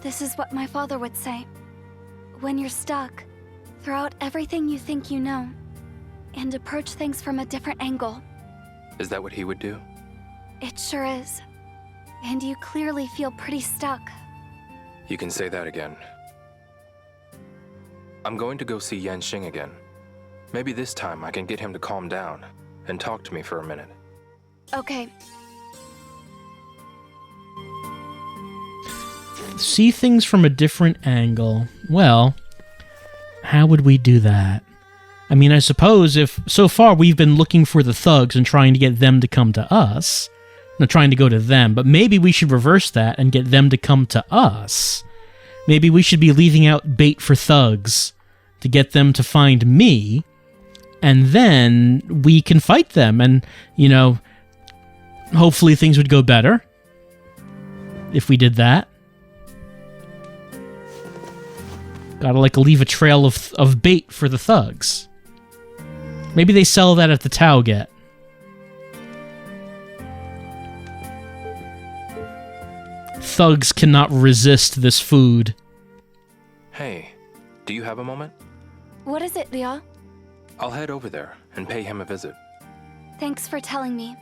This is what my father would say. When you're stuck, throw out everything you think you know, and approach things from a different angle. Is that what he would do? It sure is. And you clearly feel pretty stuck. You can say that again. I'm going to go see Yanxing again. Maybe this time I can get him to calm down and talk to me for a minute. Okay. See things from a different angle. Well, how would we do that? I mean, I suppose if so far we've been looking for the thugs and trying to get them to come to us, not trying to go to them, but maybe we should reverse that and get them to come to us. Maybe we should be leaving out bait for thugs to get them to find me, and then we can fight them, and, you know, hopefully things would go better if we did that. Gotta, like, leave a trail of bait for the thugs. Maybe they sell that at the Tauget. Thugs cannot resist this food. Hey, do you have a moment? What is it, Leo? I'll head over there and pay him a visit. Thanks for telling me.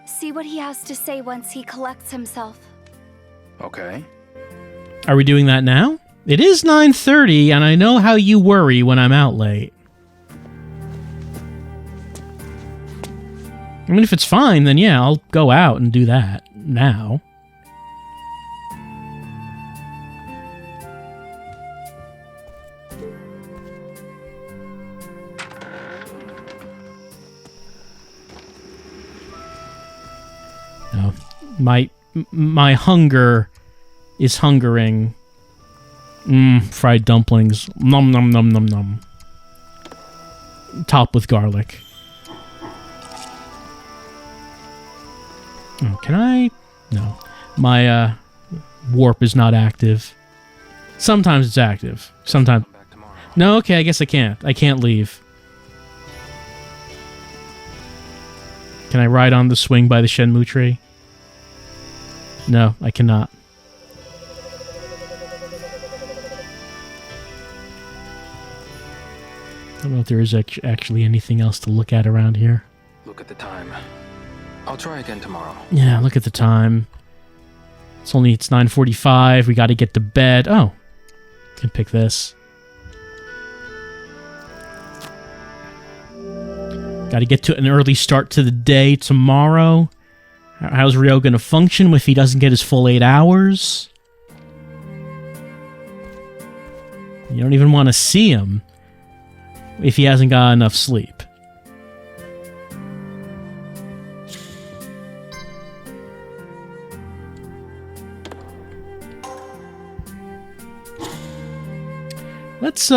See what he has to say once he collects himself. Okay. Are we doing that now? It is 9:30, and I know how you worry when I'm out late. I mean, if it's fine, then yeah, I'll go out and do that now. No, my hunger is hungering. Fried dumplings. Nom nom nom nom nom. Topped with garlic. Oh, can I? No. My warp is not active. Sometimes it's active. Sometimes. No, okay, I guess I can't. I can't leave. Can I ride on the swing by the Shenmue tree? No, I cannot. I don't know if there is actually anything else to look at around here. Look at the time. I'll try again tomorrow. Yeah, look at the time. It's 9:45. We got to get to bed. Oh, can pick this. Got to get to an early start to the day tomorrow. How's Ryo going to function if he doesn't get his full 8 hours? You don't even want to see him if he hasn't got enough sleep. Let's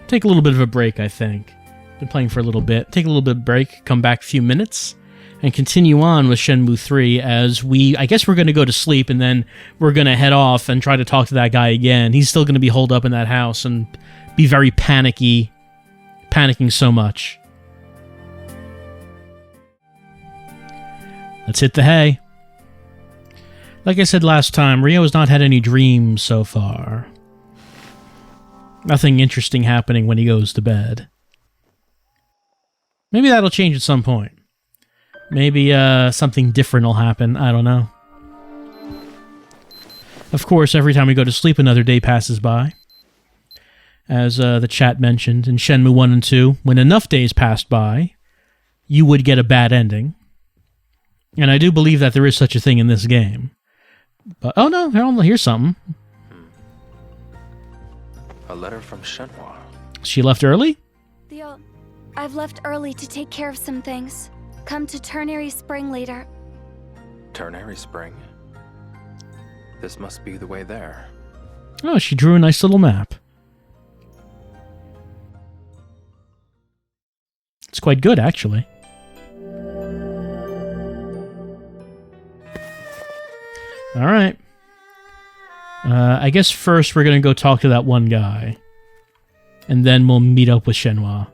take a little bit of a break, I think. Been playing for a little bit. Take a little bit of break, come back a few minutes, and continue on with Shenmue 3 as I guess we're going to go to sleep, and then we're going to head off and try to talk to that guy again. He's still going to be holed up in that house and be very panicking so much. Let's hit the hay. Like I said last time, Ryo has not had any dreams so far. Nothing interesting happening when he goes to bed. Maybe that'll change at some point. Maybe something different will happen. I don't know. Of course, every time we go to sleep, another day passes by. As the chat mentioned in Shenmue 1 and 2, when enough days passed by, you would get a bad ending. And I do believe that there is such a thing in this game. But, oh no, here's something. A letter from Shenhua. She left early? Theo, I've left early to take care of some things. Come to Ternary Spring later. Ternary Spring? This must be the way there. Oh, she drew a nice little map. It's quite good, actually. All right. I guess first we're going to go talk to that one guy. And then we'll meet up with Shenhua.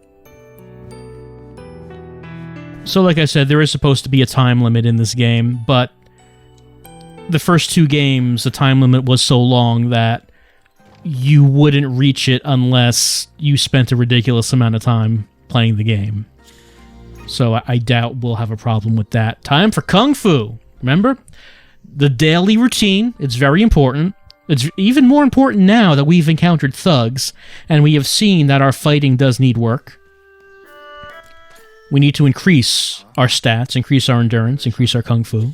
So like I said, there is supposed to be a time limit in this game, but the first 2 games, the time limit was so long that you wouldn't reach it unless you spent a ridiculous amount of time playing the game. So I doubt we'll have a problem with that. Time for Kung Fu! Remember? The daily routine, it's very important. It's even more important now that we've encountered thugs, and we have seen that our fighting does need work. We need to increase our stats, increase our endurance, increase our Kung Fu.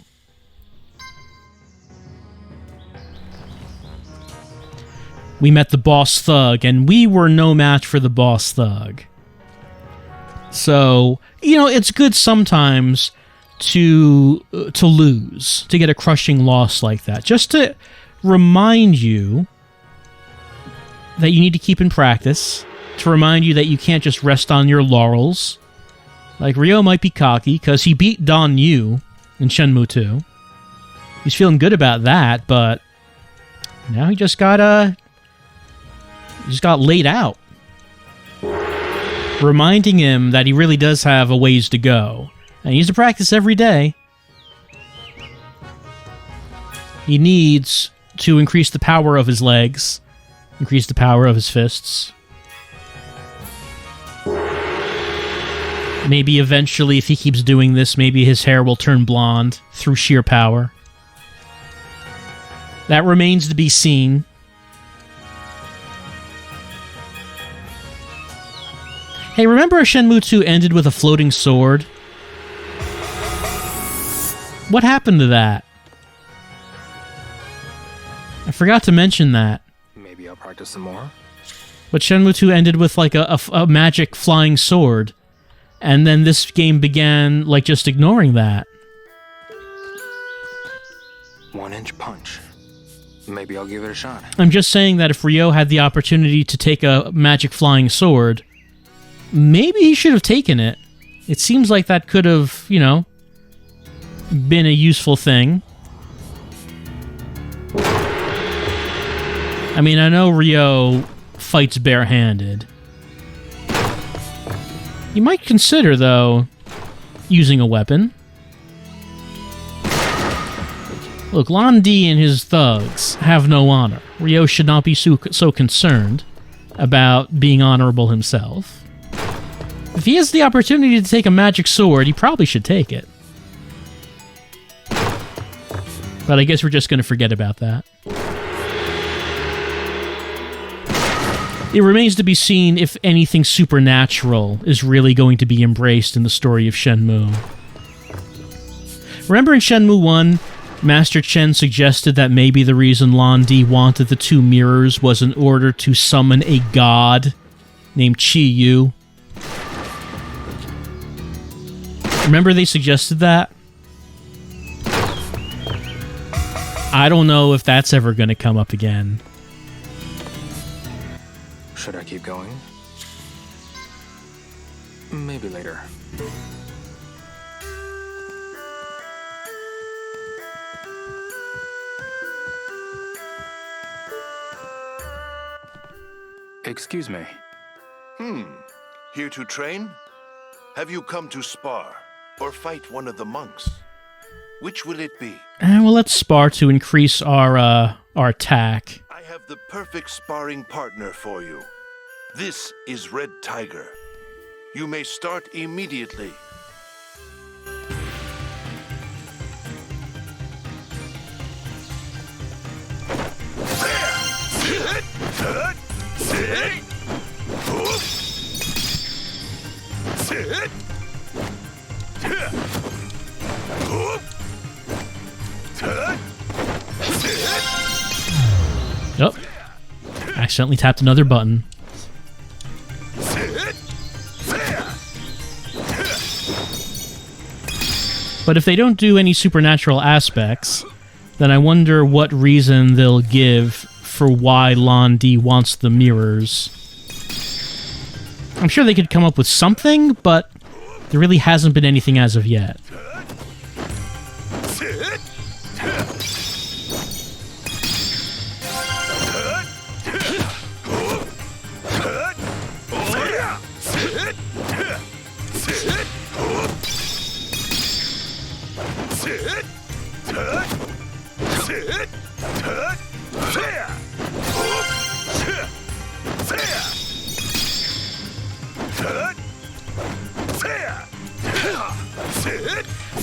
We met the boss thug, and we were no match for the boss thug. So, it's good sometimes to lose, to get a crushing loss like that, just to remind you that you need to keep in practice, to remind you that you can't just rest on your laurels. Like, Ryo might be cocky because he beat Don Yu in Shenmue 2. He's feeling good about that, but now he just got laid out, reminding him that he really does have a ways to go. And he needs to practice every day. He needs to increase the power of his legs, increase the power of his fists. Maybe eventually, if he keeps doing this, maybe his hair will turn blonde through sheer power. That remains to be seen. Hey, remember Shenmue 2 ended with a floating sword? What happened to that? I forgot to mention that. Maybe I'll practice some more. But Shenmue 2 ended with like a magic flying sword. And then this game began like just ignoring that. 1-inch punch. Maybe I'll give it a shot. I'm just saying that if Ryo had the opportunity to take a magic flying sword, maybe he should have taken it. It seems like that could have, you know, been a useful thing. I mean, I know Ryo fights barehanded. You might consider, though, using a weapon. Look, Lan Di and his thugs have no honor. Ryo should not be so concerned about being honorable himself. If he has the opportunity to take a magic sword, he probably should take it. But I guess we're just going to forget about that. It remains to be seen if anything supernatural is really going to be embraced in the story of Shenmue. Remember in Shenmue 1, Master Chen suggested that maybe the reason Lan Di wanted the two mirrors was in order to summon a god named Chi Yu. Remember they suggested that? I don't know if that's ever going to come up again. Should I keep going? Maybe later. Excuse me. Here to train? Have you come to spar or fight one of the monks? Which will it be? Well, let's spar to increase our attack. I have the perfect sparring partner for you. This is Red Tiger. You may start immediately. Oh, accidentally tapped another button. But if they don't do any supernatural aspects, then I wonder what reason they'll give for why Lan Di wants the mirrors. I'm sure they could come up with something, but there really hasn't been anything as of yet.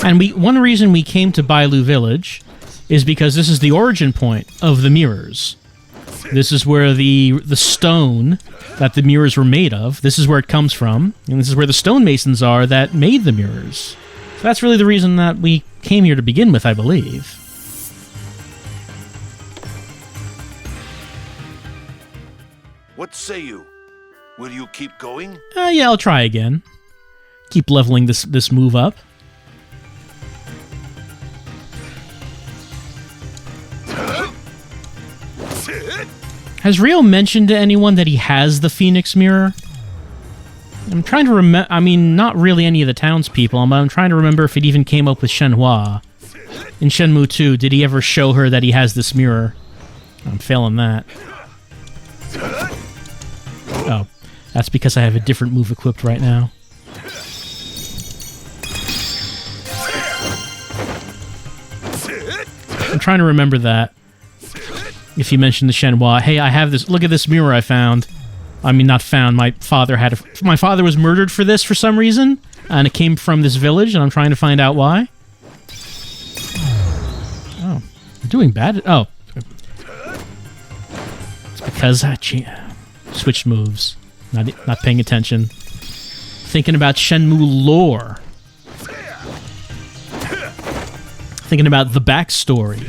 And one reason we came to Bailu Village is because this is the origin point of the mirrors. This is where the stone that the mirrors were made of, this is where it comes from, and this is where the stonemasons are that made the mirrors. So that's really the reason that we came here to begin with, I believe. What say you? Will you keep going? Yeah, I'll try again. Keep leveling this move up. Has Ryo mentioned to anyone that he has the Phoenix Mirror? I'm trying to remember. I mean, not really any of the townspeople, but I'm trying to remember if it even came up with Shenhua. In Shenmue 2, did he ever show her that he has this mirror? I'm failing that. Oh, that's because I have a different move equipped right now. I'm trying to remember that. If you mentioned the Shenhua, hey, I have this. Look at this mirror I found. I mean, not found. My father was murdered for this for some reason, and it came from this village, and I'm trying to find out why. Oh, I'm doing bad. Oh, because I switched moves. Not paying attention. Thinking about Shenmue lore. Thinking about the backstory.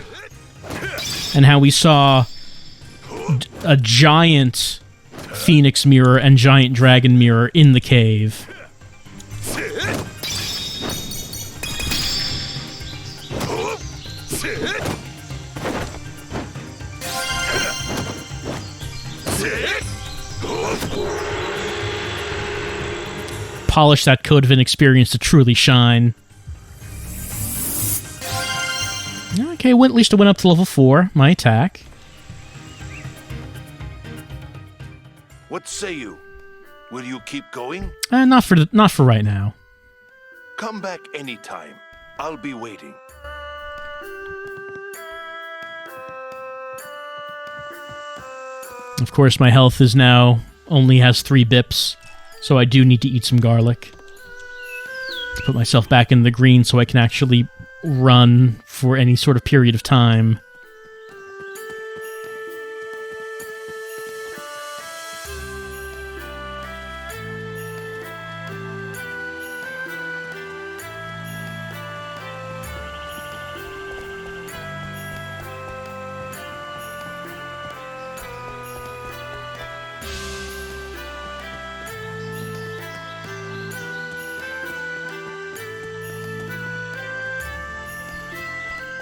And how we saw a giant phoenix mirror and giant dragon mirror in the cave. Polish that Code of Inexperience to truly shine. Okay, at least I went up to level 4, my attack. What say you? Will you keep going? Not for right now. Come back anytime. I'll be waiting. Of course, my health is now only has 3 bips, so I do need to eat some garlic to put myself back in the green so I can actually run for any sort of period of time.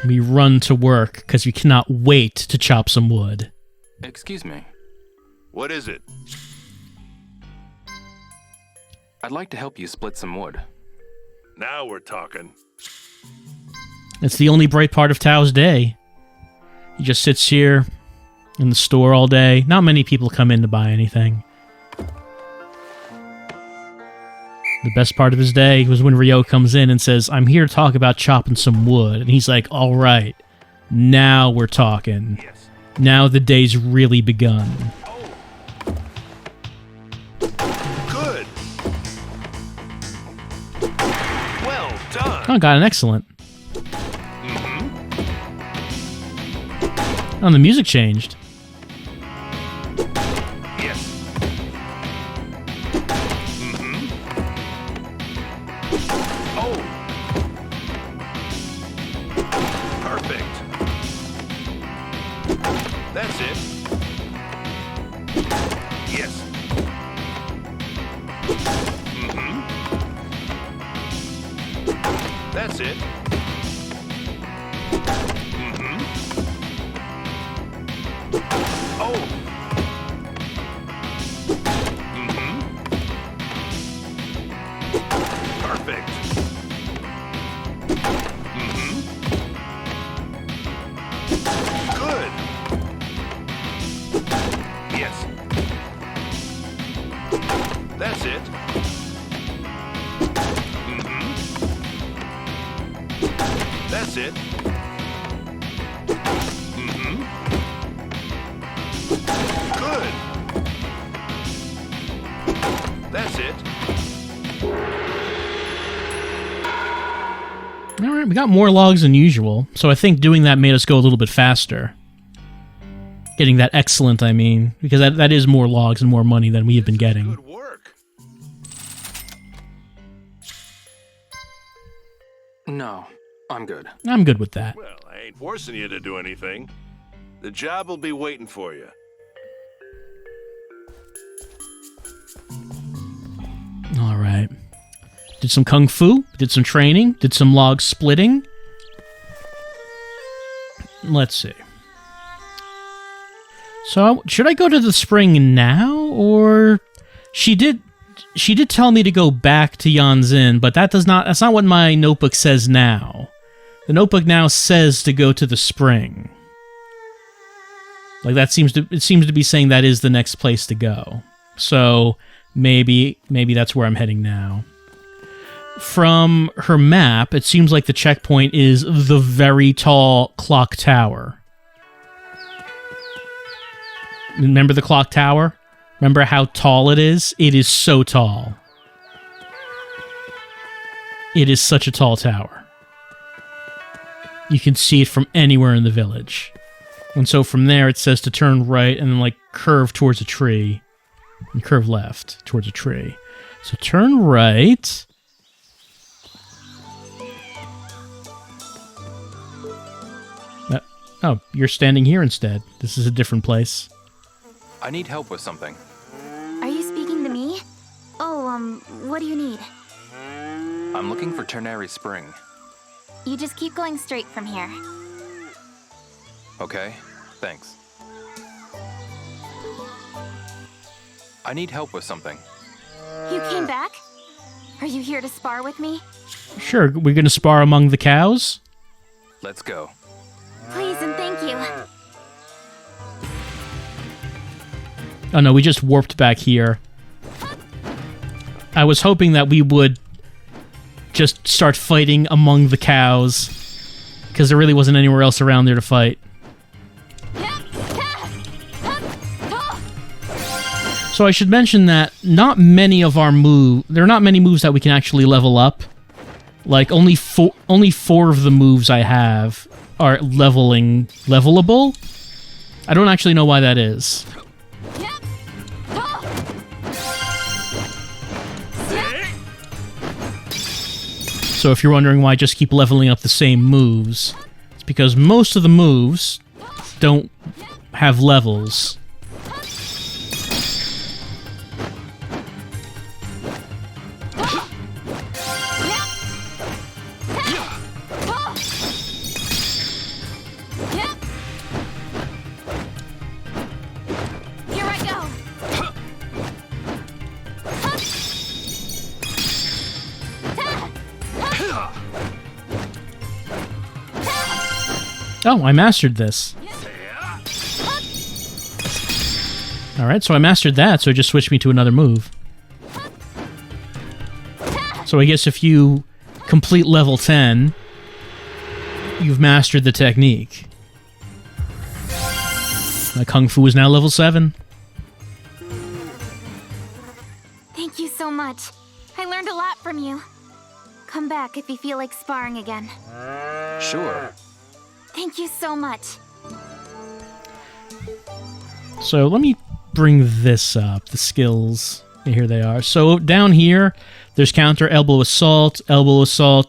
We run to work because we cannot wait to chop some wood. Excuse me. What is it? I'd like to help you split some wood. Now we're talking. It's the only bright part of Tao's day. He just sits here in the store all day. Not many people come in to buy anything. The best part of his day was when Ryo comes in and says, "I'm here to talk about chopping some wood." And he's like, "All right, now we're talking. Yes. Now the day's really begun." Good. Well done. Oh, got an excellent. Oh, the music changed. Yes. Oh. Perfect. That's it. Yes. That's it. Oh. Perfect. Good. Yes. That's it. That's it. Good. That's it. Alright, we got more logs than usual, so I think doing that made us go a little bit faster. Getting that excellent, I mean, because that is more logs and more money than we have been getting. Good work. No, I'm good. I'm good with that. Well, I ain't forcing you to do anything. The job will be waiting for you. Alright. Did some kung fu, did some training, did some log splitting. Let's see. So, should I go to the spring now, or... She did tell me to go back to Yanzin, but that's not what my notebook says now. The notebook now says to go to the spring. Like, it seems to be saying that is the next place to go. So, maybe that's where I'm heading now. From her map, it seems like the checkpoint is the very tall clock tower. Remember the clock tower? Remember how tall it is? It is so tall. It is such a tall tower. You can see it from anywhere in the village. And so from there, it says to turn right and then, like, curve towards a tree. And curve left towards a tree. So turn right. Oh, you're standing here instead. This is a different place. I need help with something. Are you speaking to me? Oh, what do you need? I'm looking for Ternary Spring. You just keep going straight from here. Okay, thanks. I need help with something. You came back? Are you here to spar with me? Sure, we're gonna spar among the cows? Let's go. Please and thank you. Oh no, we just warped back here. I was hoping that we would just start fighting among the cows, because there really wasn't anywhere else around there to fight. So I should mention that not many of our there are not many moves that we can actually level up. Like only four of the moves I have are levelable. I don't actually know why that is. So if you're wondering why I just keep leveling up the same moves, it's because most of the moves don't have levels. Oh, I mastered this. Alright, so I mastered that, so it just switched me to another move. So I guess if you complete level 10, you've mastered the technique. My Kung Fu is now level 7. Thank you so much. I learned a lot from you. Come back if you feel like sparring again. Sure. Thank you so much. So let me bring this up, the skills. Here they are. So down here, there's counter, elbow assault,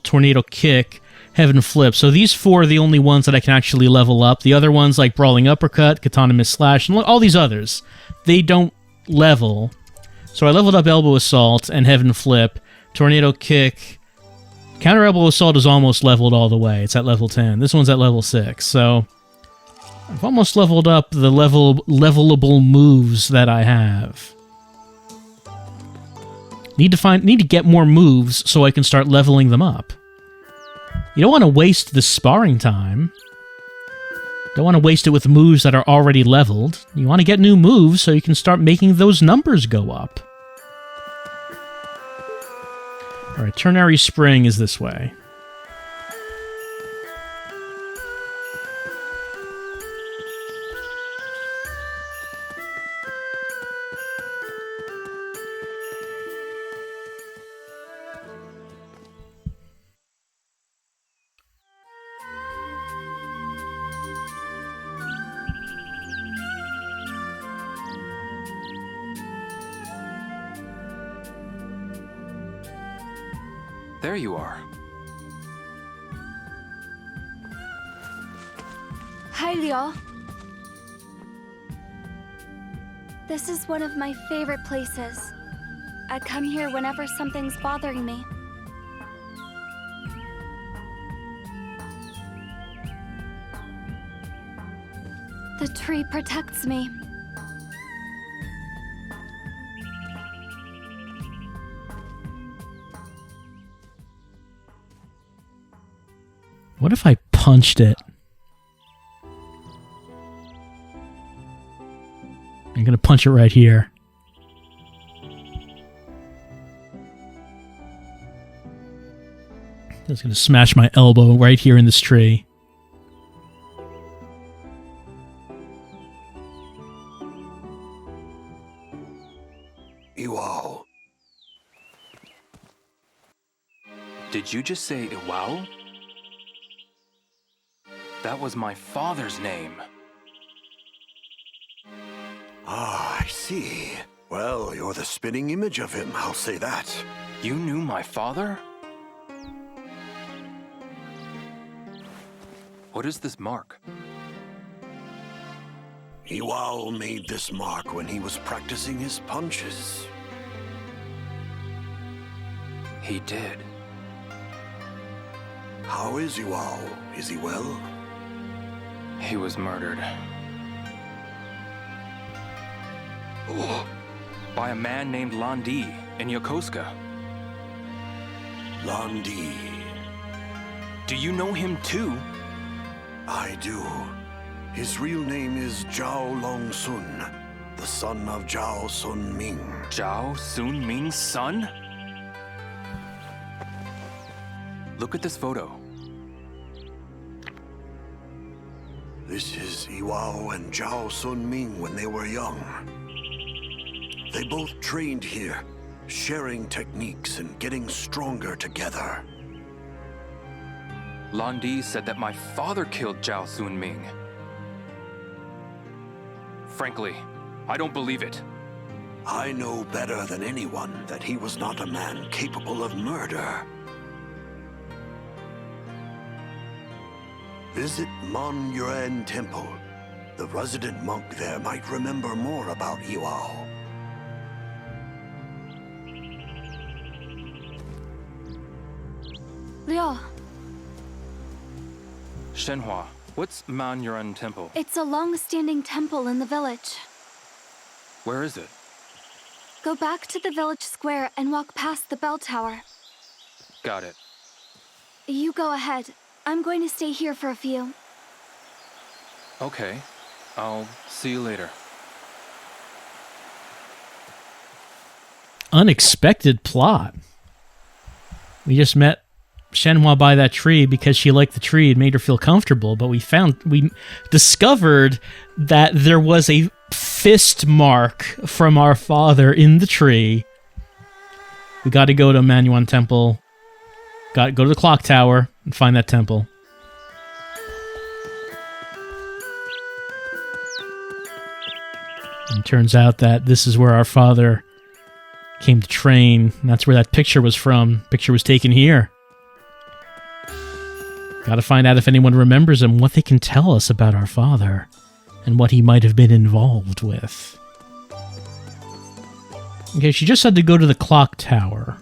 tornado kick, heaven flip. So these four are the only ones that I can actually level up. The other ones like brawling uppercut, katana miss slash, and all these others, they don't level. So I leveled up elbow assault and heaven flip, tornado kick. Counter elbow assault is almost leveled all the way. It's at level 10. This one's at level 6. So I've almost leveled up the levelable moves that I have. Need to get more moves so I can start leveling them up. You don't want to waste the sparring time. Don't want to waste it with moves that are already leveled. You want to get new moves so you can start making those numbers go up. Alright, Ternary Spring is this way. There you are. Hi, Liu. This is one of my favorite places. I come here whenever something's bothering me. The tree protects me. What if I punched it? I'm gonna punch it right here. Just gonna smash my elbow right here in this tree. Iwao. Did you just say Iwao? That was my father's name. Ah, I see. Well, you're the spitting image of him, I'll say that. You knew my father? What is this mark? Iwao made this mark when he was practicing his punches. He did. How is Iwao? Is he well? He was murdered. By a man named Landi in Yokosuka. Landi. Do you know him too? I do. His real name is Zhao Long-sun, the son of Zhao Sun-ming. Zhao Sun-ming's son? Look at this photo. This is Iwao and Zhao Sun-ming when they were young. They both trained here, sharing techniques and getting stronger together. Landi said that my father killed Zhao Sun-ming. Frankly, I don't believe it. I know better than anyone that he was not a man capable of murder. Visit Mon Yuan Temple. The resident monk there might remember more about Iwao. Liu, Shenhua, what's Man Yuan Temple? it's a long-standing temple in the village. Where is it? Go back to the village square and walk past the bell tower. Got it. You go ahead. I'm going to stay here for a few. Okay. I'll see you later. Unexpected plot. We just met Shenhua by that tree because she liked the tree. It made her feel comfortable, but we discovered that there was a fist mark from our father in the tree. We got to go to Manyuan Temple. Got to go to the clock tower and find that temple. And it turns out that this is where our father came to train, and that's where that picture was from. Picture was taken here. Got to find out if anyone remembers him, what they can tell us about our father, and what he might have been involved with. Okay, she just had to go to the clock tower.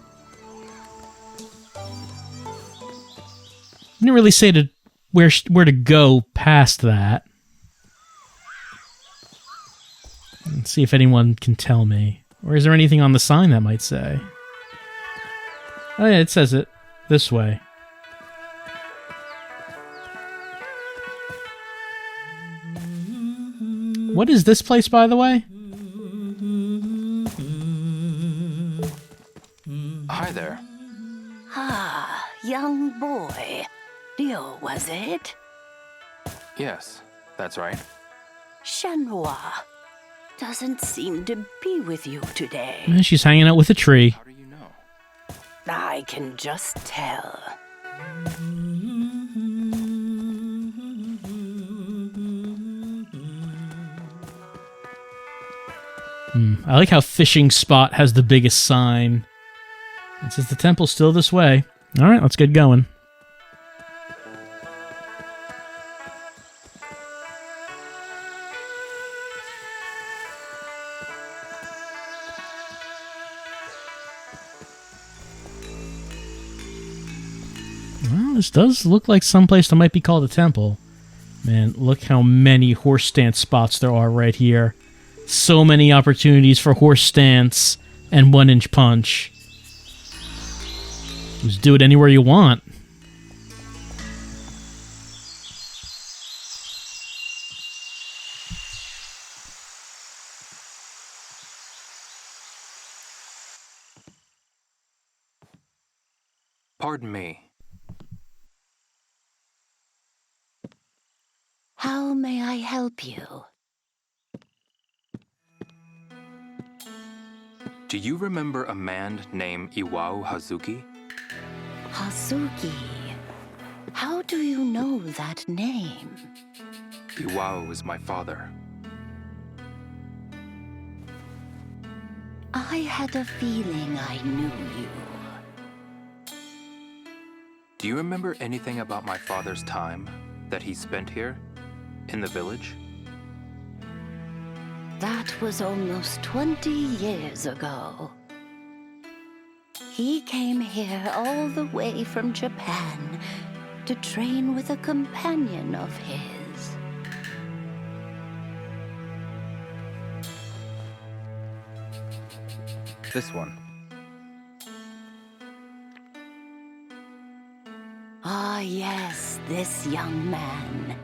Didn't really say to where to go past that. Let's see if anyone can tell me. Or is there anything on the sign that might say? Oh yeah, it says it. This way. What is this place, by the way? Hi there. Ah, young boy. Liu, was it? Yes, that's right. Shenhua doesn't seem to be with you today. She's hanging out with a tree. How do you know? I can just tell. I like how Fishing Spot has the biggest sign. It says the temple's still this way. Alright, let's get going. Well, this does look like someplace that might be called a temple. Man, look how many horse stance spots there are right here. So many opportunities for horse stance and 1-inch punch. Just do it anywhere you want. Pardon me. How may I help you? Do you remember a man named Iwao Hazuki? Hazuki. How do you know that name? Iwao is my father. I had a feeling I knew you. Do you remember anything about my father's time that he spent here, in the village? That was almost 20 years ago. He came here all the way from Japan to train with a companion of his. This one. Ah, yes, this young man.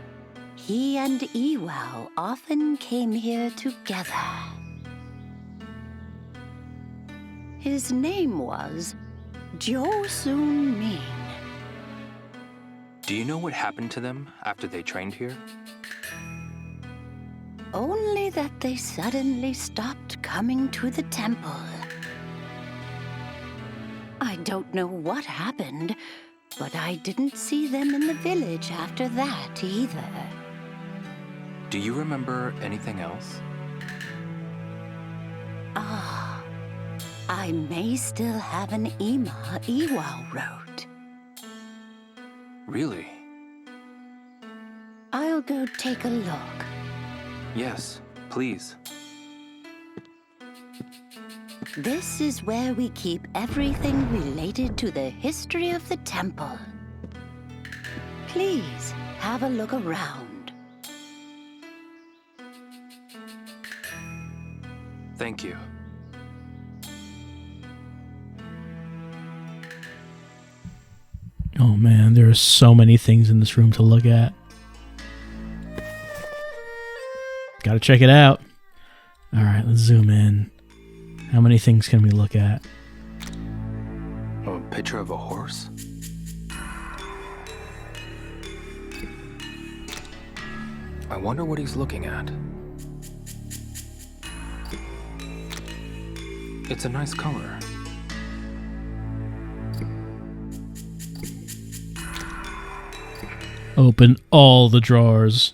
He and Iwao often came here together. His name was Sun Ming. Do you know what happened to them after they trained here? Only that they suddenly stopped coming to the temple. I don't know what happened, but I didn't see them in the village after that either. Do you remember anything else? Ah, I may still have an ima Iwao wrote. Really? I'll go take a look. Yes, please. This is where we keep everything related to the history of the temple. Please, have a look around. Thank you. Oh man, there are so many things in this room to look at. Gotta check it out. Alright, let's zoom in. How many things can we look at? A picture of a horse? I wonder what he's looking at. It's a nice color. Open all the drawers.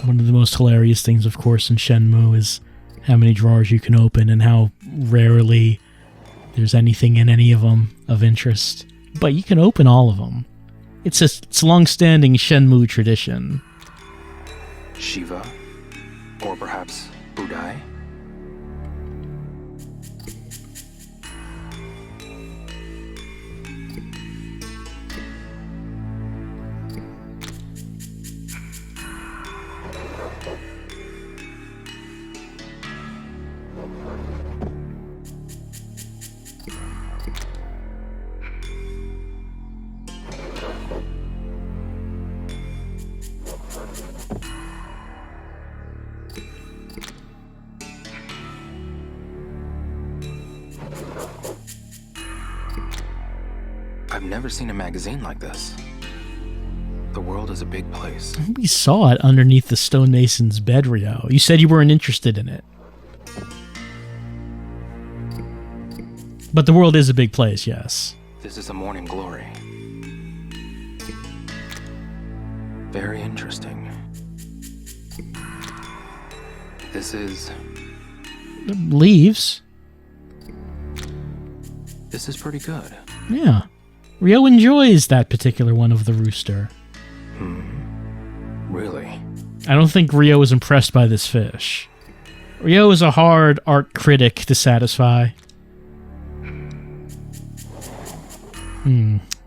One of the most hilarious things, of course, in Shenmue is how many drawers you can open and how rarely there's anything in any of them of interest. But you can open all of them. It's a long-standing Shenmue tradition. Shiva? Or perhaps Budai? I've never seen a magazine like this. The world is a big place. We saw it underneath the stonemason's bed, Ryo. You said you weren't interested in it. But the world is a big place, yes. This is a morning glory. Very interesting. This is... Leaves. This is pretty good. Yeah. Ryo enjoys that particular one of the rooster. Really? I don't think Ryo was impressed by this fish. Ryo is a hard art critic to satisfy.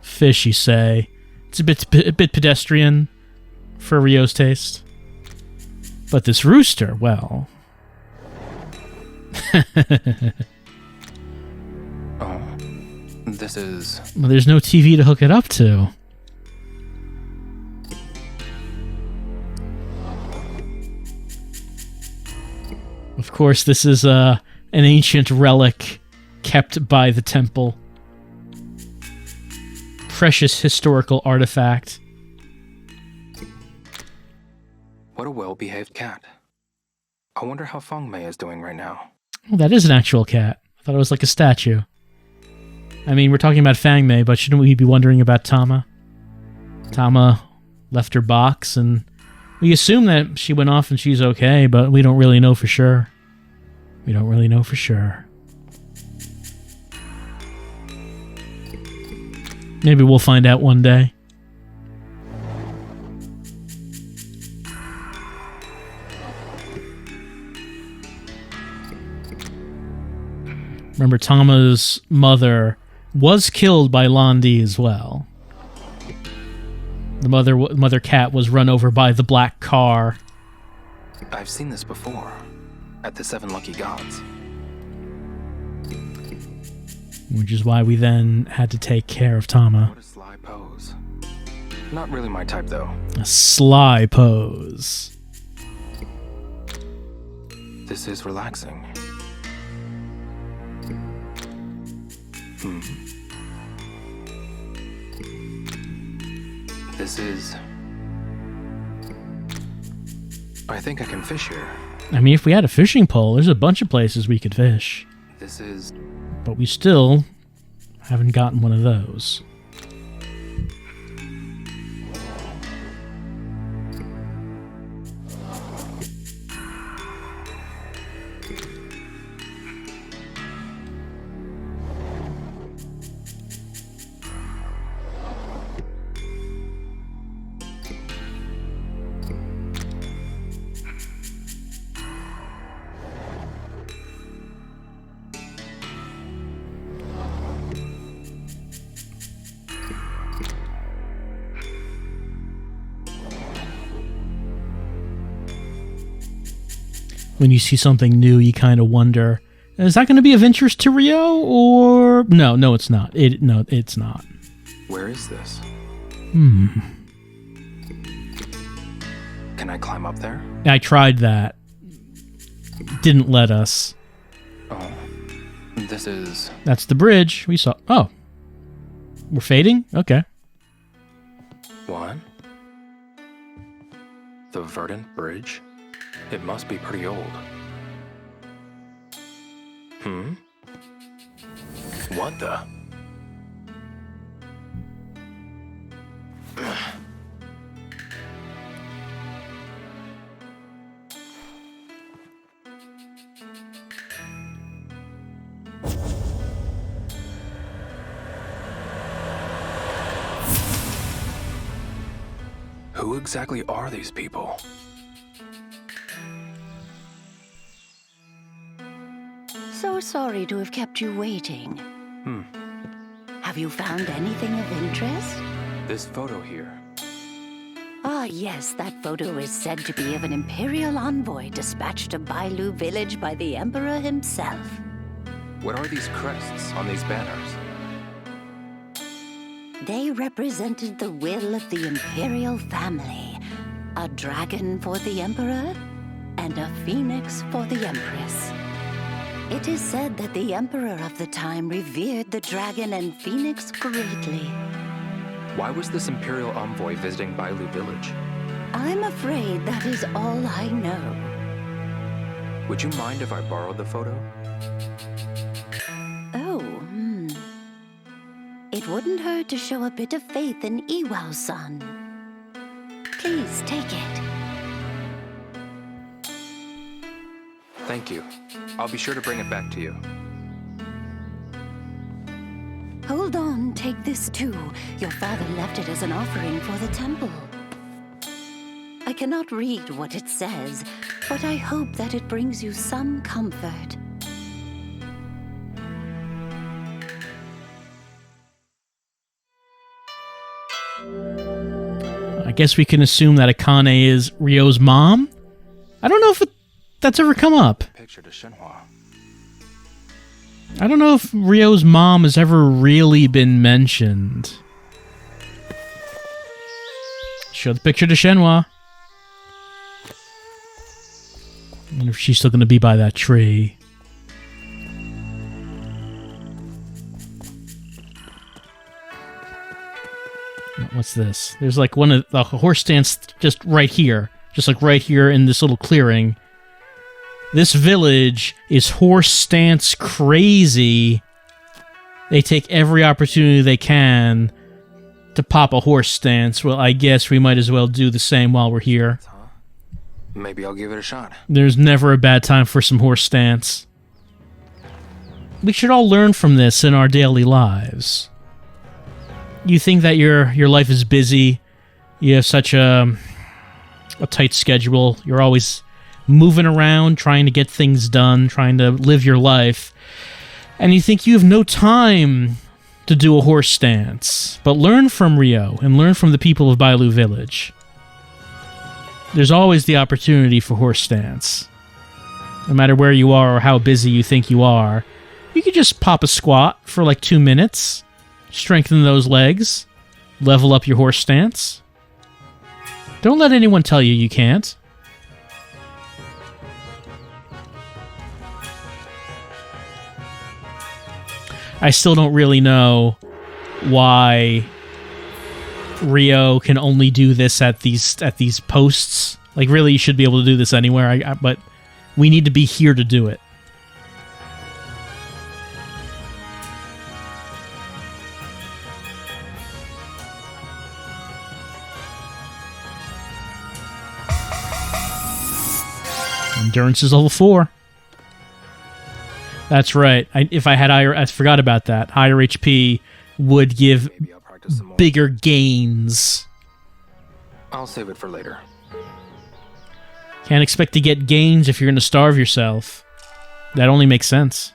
Fish, you say? It's a bit pedestrian for Ryo's taste. But this rooster, well... Oh, this is... Well, there's no TV to hook it up to. Of course, this is an ancient relic kept by the temple. Precious historical artifact. What a well-behaved cat. I wonder how Feng Mei is doing right now. Oh, that is an actual cat. I thought it was like a statue. I mean, we're talking about Fang Mei, but shouldn't we be wondering about Tama? Tama left her box, and we assume that she went off and she's okay, but we don't really know for sure. We don't really know for sure. Maybe we'll find out one day. Remember, Tama's mother was killed by Londi as well. The mother cat was run over by the black car. I've seen this before, at the Seven Lucky Gods. Which is why we then had to take care of Tama. What a sly pose. Not really my type, though. A sly pose. This is relaxing. This is... I think I can fish here. I mean, if we had a fishing pole, there's a bunch of places we could fish. This is... But we still haven't gotten one of those. When you see something new, you kind of wonder, is that going to be of interest to Ryo, or... No, it's not. No, it's not. Where is this? Can I climb up there? I tried that. Didn't let us. Oh. This is... That's the bridge we saw. Oh. We're fading? Okay. One. The Verdun Bridge? It must be pretty old. What the? Who exactly are these people? So sorry to have kept you waiting. Have you found anything of interest? This photo here. Ah, yes, that photo is said to be of an Imperial envoy dispatched to Bailu village by the Emperor himself. What are these crests on these banners? They represented the will of the Imperial family. A dragon for the Emperor, and a phoenix for the Empress. It is said that the Emperor of the time revered the dragon and phoenix greatly. Why was this Imperial envoy visiting Bailu village? I'm afraid that is all I know. Would you mind if I borrowed the photo? Oh, It wouldn't hurt to show a bit of faith in Iwao's son. Please, take it. Thank you. I'll be sure to bring it back to you. Hold on, take this too. Your father left it as an offering for the temple. I cannot read what it says, but I hope that it brings you some comfort. I guess we can assume that Akane is Ryo's mom? I don't know if that's ever come up. Picture to Shenhua. I don't know if Ryo's mom has ever really been mentioned. Show the picture to Shenhua. I wonder if she's still going to be by that tree. What's this? There's like one of the horse stance just right here. Just like right here in this little clearing. This village is horse stance crazy. They take every opportunity they can to pop a horse stance. Well, I guess we might as well do the same while we're here. Maybe I'll give it a shot. There's never a bad time for some horse stance. We should all learn from this in our daily lives. You think that your life is busy, you have such a tight schedule, you're always moving around, trying to get things done, trying to live your life, and you think you have no time to do a horse stance. But learn from Rio, and learn from the people of Bailu Village. There's always the opportunity for horse stance. No matter where you are or how busy you think you are, you could just pop a squat for like 2 minutes, strengthen those legs, level up your horse stance. Don't let anyone tell you you can't. I still don't really know why Rio can only do this at these posts. Like, really, you should be able to do this anywhere, but we need to be here to do it. Endurance is level 4. That's right. If I had higher, I forgot about that. Higher HP would give bigger gains. I'll save it for later. Can't expect to get gains if you're going to starve yourself. That only makes sense.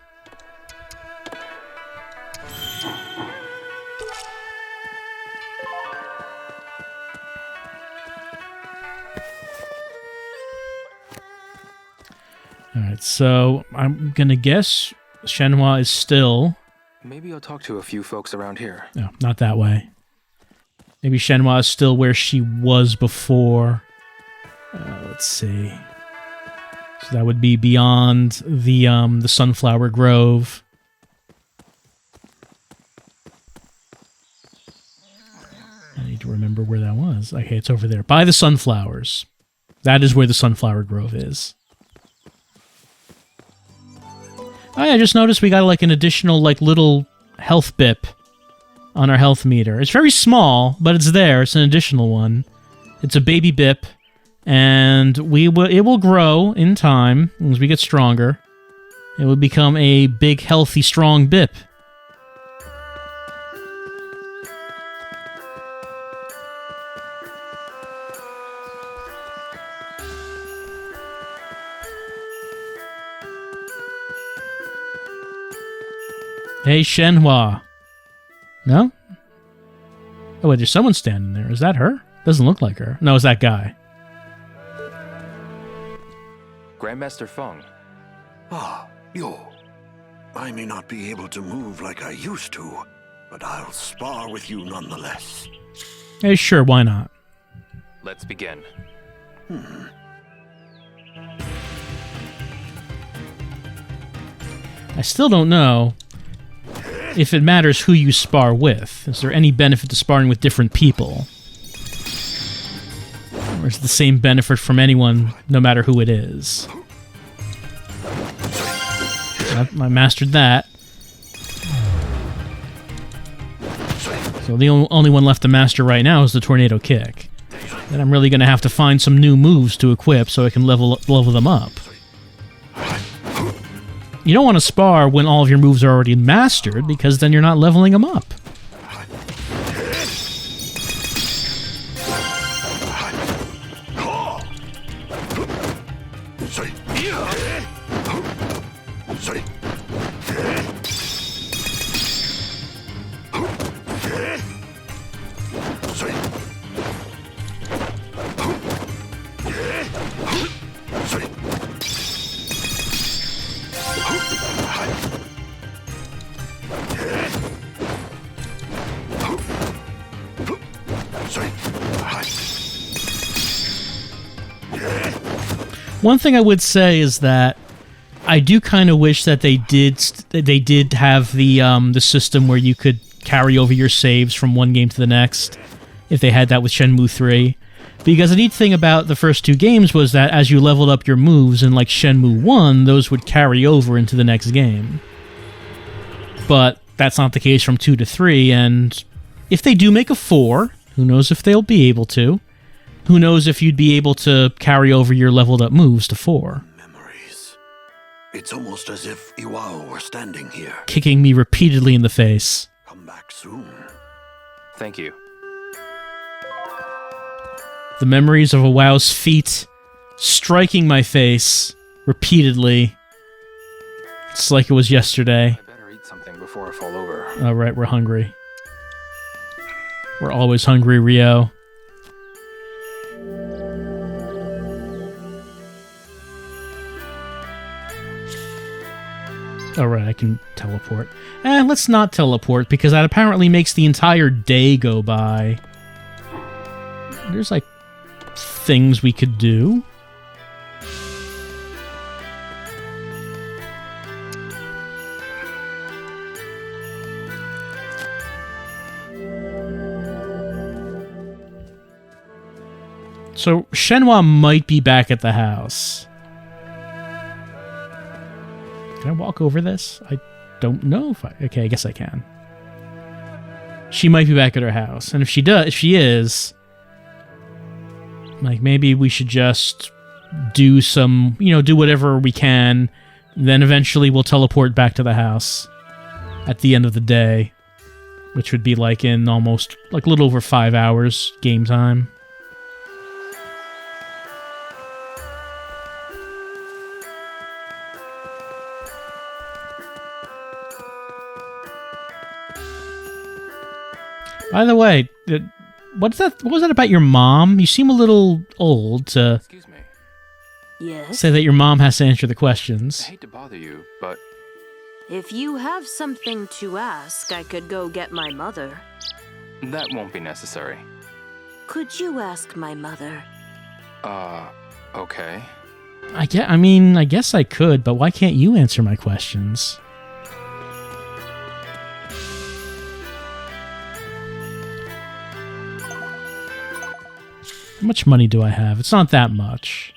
Alright, so I'm gonna guess Shenhua is still... Maybe I'll talk to a few folks around here. No, not that way. Maybe Shenhua is still where she was before. Let's see. So that would be beyond the Sunflower Grove. I need to remember where that was. Okay, it's over there. By the sunflowers. That is where the Sunflower Grove is. Oh yeah, I just noticed we got like an additional like little health bip on our health meter. It's very small, but it's there. It's an additional one. It's a baby bip, and it will grow in time as we get stronger. It will become a big, healthy, strong bip. Hey, Shenhua. No? Oh, wait, there's someone standing there. Is that her? Doesn't look like her. No, it's that guy. Grandmaster Feng. Ah, yo. I may not be able to move like I used to, but I'll spar with you nonetheless. Hey, sure, why not? Let's begin. I still don't know if it matters who you spar with. Is there any benefit to sparring with different people? Or is it the same benefit from anyone, no matter who it is? I mastered that. So the only one left to master right now is the Tornado Kick. Then I'm really going to have to find some new moves to equip so I can level them up. You don't want to spar when all of your moves are already mastered, because then you're not leveling them up. One thing I would say is that I do kind of wish that they did have the system where you could carry over your saves from one game to the next. if they had that with Shenmue 3. Because the neat thing about the first two games was that as you leveled up your moves in like Shenmue 1, those would carry over into the next game. But that's not the case from 2 to 3, and if they do make a 4, who knows if they'll be able to. Who knows if you'd be able to carry over your leveled up moves to 4. Memories. It's almost as if Iwao were standing here. Kicking me repeatedly in the face. Come back soon. Thank you. The memories of Iwao's feet striking my face repeatedly. It's like it was yesterday. I better eat something before I fall over. All right, we're hungry. We're always hungry, Rio. All right, I can teleport. Let's not teleport, because that apparently makes the entire day go by. There's, like, things we could do. So, Shenhua might be back at the house. Can I walk over this? I don't know if I... Okay, I guess I can. She might be back at her house. And if she is... Like, maybe we should just do some... do whatever we can. Then eventually we'll teleport back to the house. At the end of the day. Which would be like in almost... Like a little over 5 hours game time. By the way, what was that about your mom? You seem a little old to Yes? say that your mom has to answer the questions. I hate to bother you, but... If you have something to ask, I could go get my mother. That won't be necessary. Could you ask my mother? Okay. I guess I could, but why can't you answer my questions? How much money do I have? It's not that much.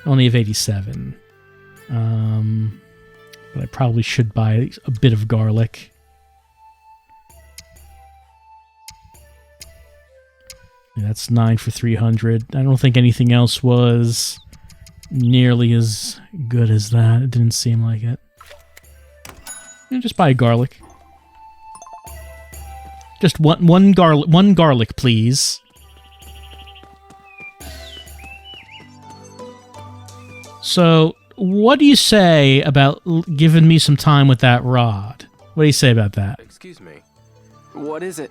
I only have 87. But I probably should buy a bit of garlic. Yeah, that's 9 for 300. I don't think anything else was nearly as good as that. It didn't seem like it. Just buy garlic. Just one garlic, please. So, what do you say about giving me some time with that rod? What do you say about that? Excuse me. What is it?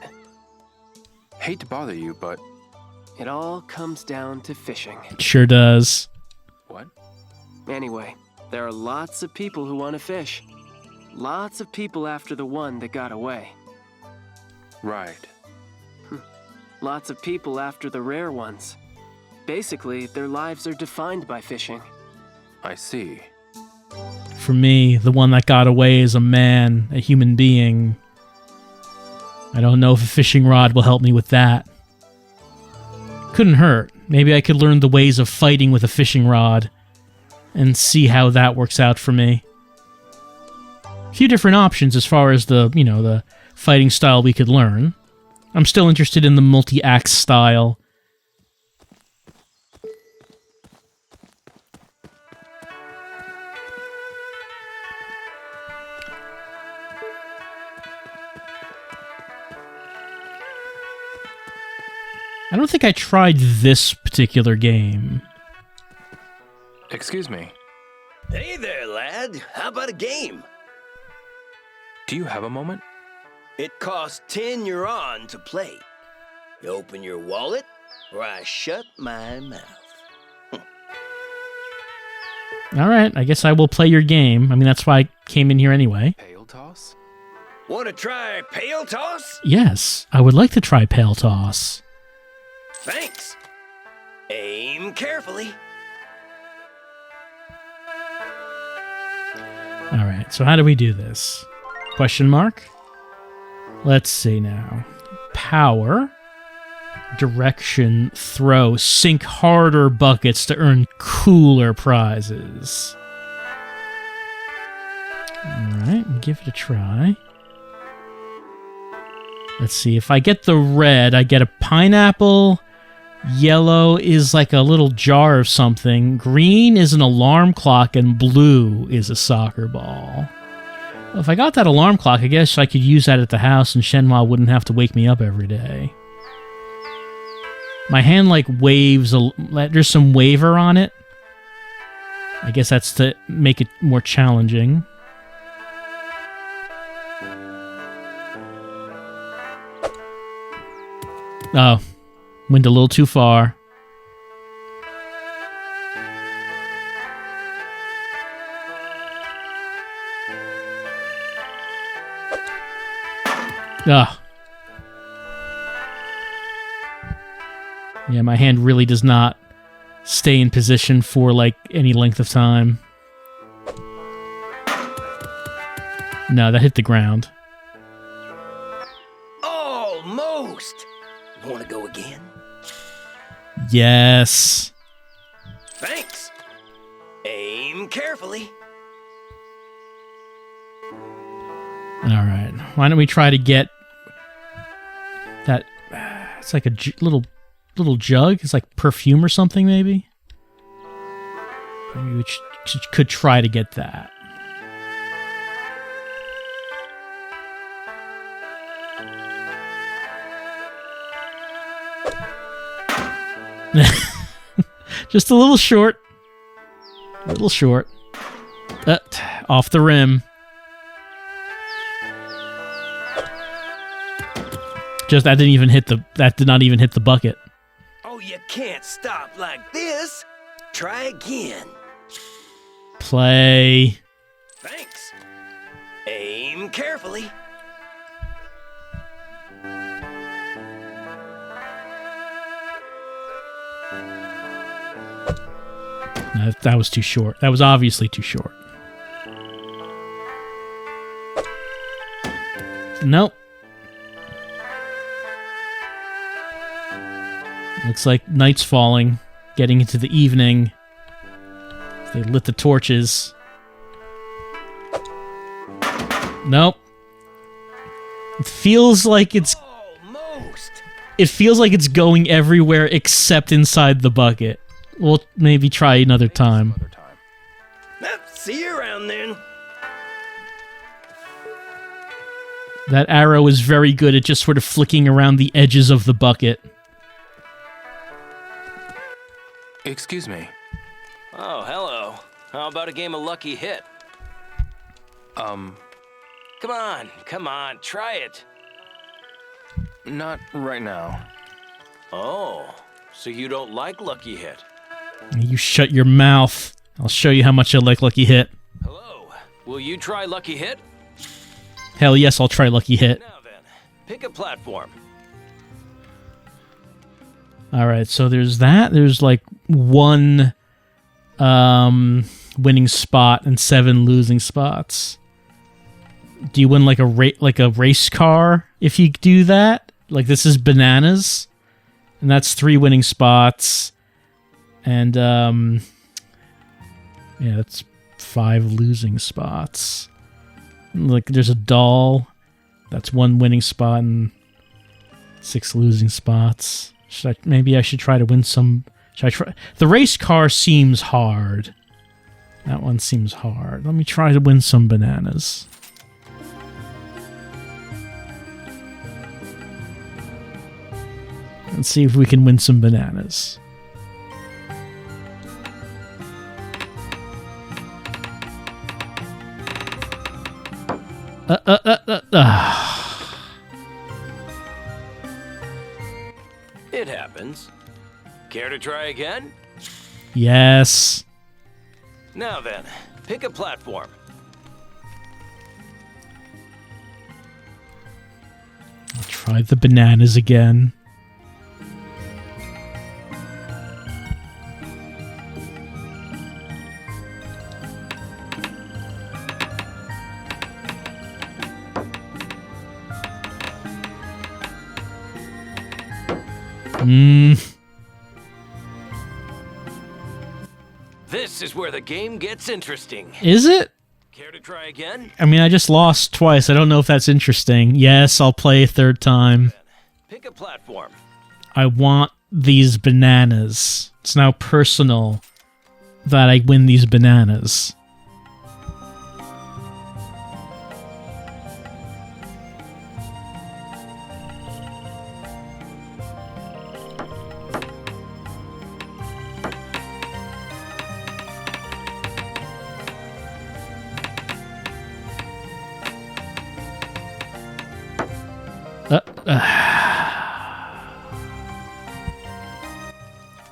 Hate to bother you, but... It all comes down to fishing. It sure does. What? Anyway, there are lots of people who want to fish. Lots of people after the one that got away. Right. Lots of people after the rare ones. Basically, their lives are defined by fishing. I see. For me, the one that got away is a man, a human being. I don't know if a fishing rod will help me with that. Couldn't hurt. Maybe I could learn the ways of fighting with a fishing rod and see how that works out for me. A few different options as far as the fighting style we could learn. I'm still interested in the multi-axe style. I don't think I tried this particular game. Excuse me. Hey there, lad. How about a game? Do you have a moment? It costs 10 yuan to play. You open your wallet, or I shut my mouth. Alright, I guess I will play your game. I mean, that's why I came in here anyway. Pail toss? Want to try pail toss? Yes, I would like to try pail toss. Thanks. Aim carefully. Alright, so how do we do this? Question mark? Let's see now. Power. direction throw. Sink harder buckets to earn cooler prizes. Alright, give it a try. Let's see, if I get the red, I get a pineapple. Yellow is like a little jar of something. Green is an alarm clock, and blue is a soccer ball. Well, if I got that alarm clock, I guess I could use that at the house and Shenmue wouldn't have to wake me up every day. My hand, like, waves. There's some waver on it. I guess that's to make it more challenging. Oh. Went a little too far. Ah. Yeah, my hand really does not stay in position for, like, any length of time. No, that hit the ground. Almost! Want to go again? Yes. Thanks. Aim carefully. Alright. Why don't we try to get that... It's like a little jug. It's like perfume or something, maybe? Maybe we could try to get that. Just a little short. A little short. Off the rim. Just that didn't even hit the. That did not even hit the bucket. Oh, you can't stop like this. Try again. Play. Thanks. Aim carefully. No, that was too short. That was obviously too short. Nope. Looks like night's falling, getting into the evening. They lit the torches. Nope. It feels like it's... It feels like it's going everywhere except inside the bucket. We'll maybe try another time. See you around then. That arrow is very good at just sort of flicking around the edges of the bucket. Excuse me. Oh, hello. How about a game of Lucky Hit? Come on, try it. Not right now. Oh, so you don't like Lucky Hit? You shut your mouth. I'll show you how much I like Lucky Hit. Hello, will you try Lucky Hit? Hell yes, I'll try Lucky Hit. Now then, pick a platform. Alright, so there's that. There's like one winning spot and 7 losing spots. Do you win like a race car if you do that? Like this is bananas. And that's 3 winning spots. And yeah, that's 5 losing spots. Like there's a doll. That's 1 winning spot and 6 losing spots. Maybe I should try to win some... Should I try? The race car seems hard. That one seems hard. Let me try to win some bananas. Let's see if we can win some bananas. It happens. Care to try again? Yes. Now then, pick a platform. I'll try the bananas again. This is where the game gets interesting. Is it? Care to try again? I mean, I just lost twice. I don't know if that's interesting. Yes, I'll play a third time. Pick a platform. I want these bananas. It's now personal that I win these bananas.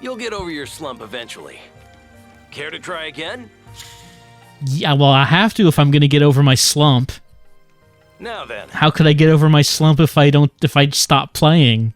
You'll get over your slump eventually. Care to try again? Yeah, well, I have to if I'm going to get over my slump. Now then. How could I get over my slump if I stop playing?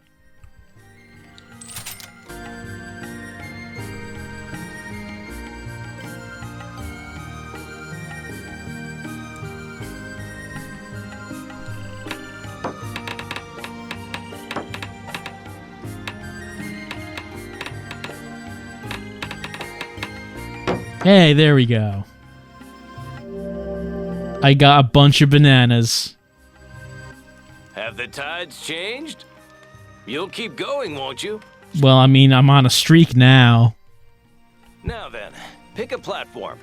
Hey, there we go. I got a bunch of bananas. Have the tides changed? You'll keep going, won't you? Well, I mean, I'm on a streak now. Now then, pick a platform.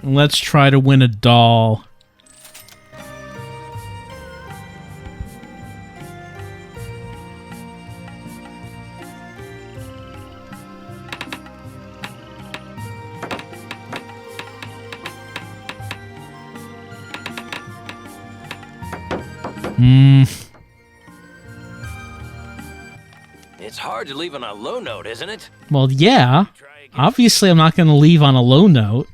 Let's try to win a doll. It's hard to leave on a low note, isn't it? Well, yeah. Obviously, I'm not going to leave on a low note.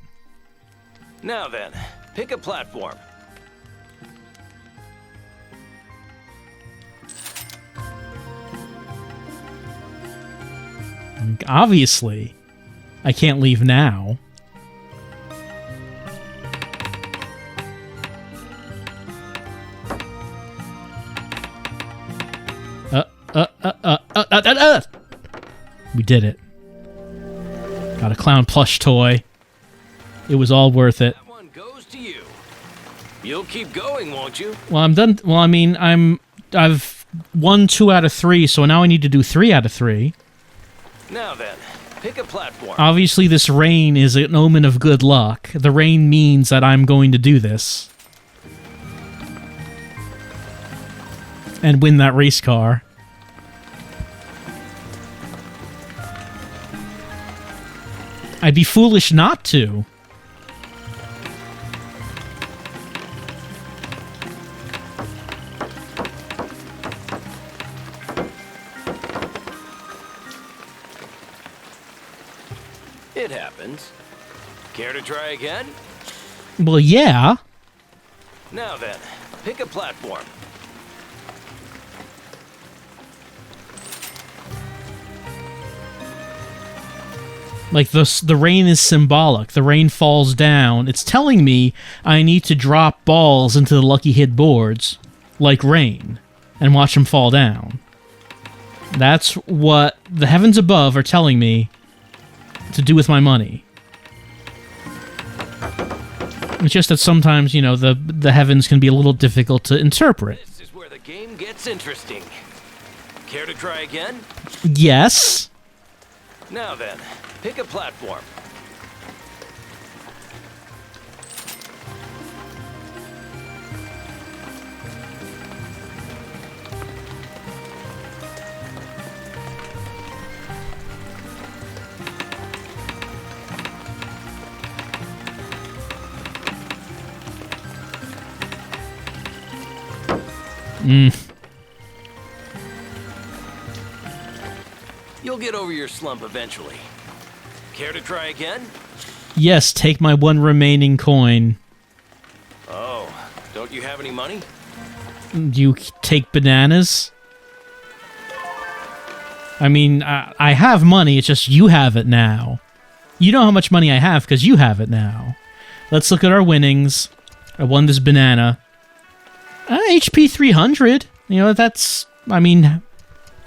Now then, pick a platform. Obviously. I can't leave now. We did it. Got a clown plush toy. It was all worth it. That one goes to you. You'll keep going, won't you? Well, I'm done. Well, I mean, I've won 2 out of 3, so now I need to do 3 out of 3. Now then, pick a platform. Obviously, this rain is an omen of good luck. The rain means that I'm going to do this. And win that race car. I'd be foolish not to. It happens. Care to try again? Well, yeah. Now then, pick a platform. Like, the rain is symbolic. The rain falls down. It's telling me I need to drop balls into the lucky hit boards, like rain, and watch them fall down. That's what the heavens above are telling me to do with my money. It's just that sometimes, you know, the heavens can be a little difficult to interpret. This is where the game gets interesting. Care to try again? Yes. Now then, pick a platform. You'll get over your slump eventually. Care to try again? Yes, take my 1 remaining coin. Oh, don't you have any money? Do you take bananas? I mean, I have money, it's just you have it now. You know how much money I have because you have it now. Let's look at our winnings. I won this banana. HP 300. You know, that's... I mean,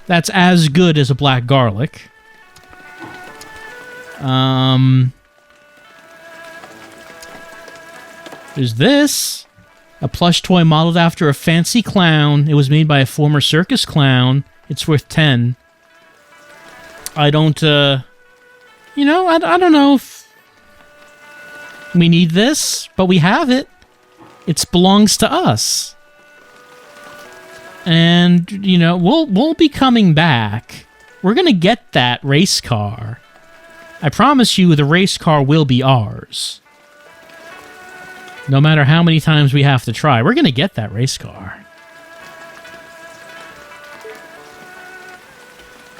That's as good as a black garlic. There's this. A plush toy modeled after a fancy clown. It was made by a former circus clown. It's worth 10. I don't, I don't know if we need this, but we have it. It belongs to us. And, we'll be coming back. We're gonna get that race car. I promise you the race car will be ours. No matter how many times we have to try, we're gonna get that race car.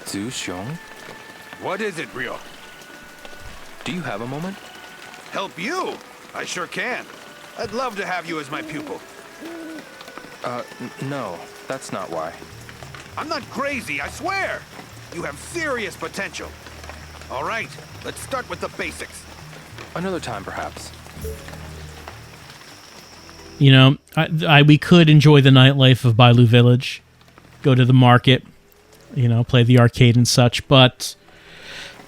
Zhu Xiong? What is it, Ryo? Do you have a moment? Help you? I sure can. I'd love to have you as my pupil. No, that's not why. I'm not crazy, I swear! You have serious potential. All right, let's start with the basics. Another time, perhaps. We could enjoy the nightlife of Bailu Village, go to the market, play the arcade and such, but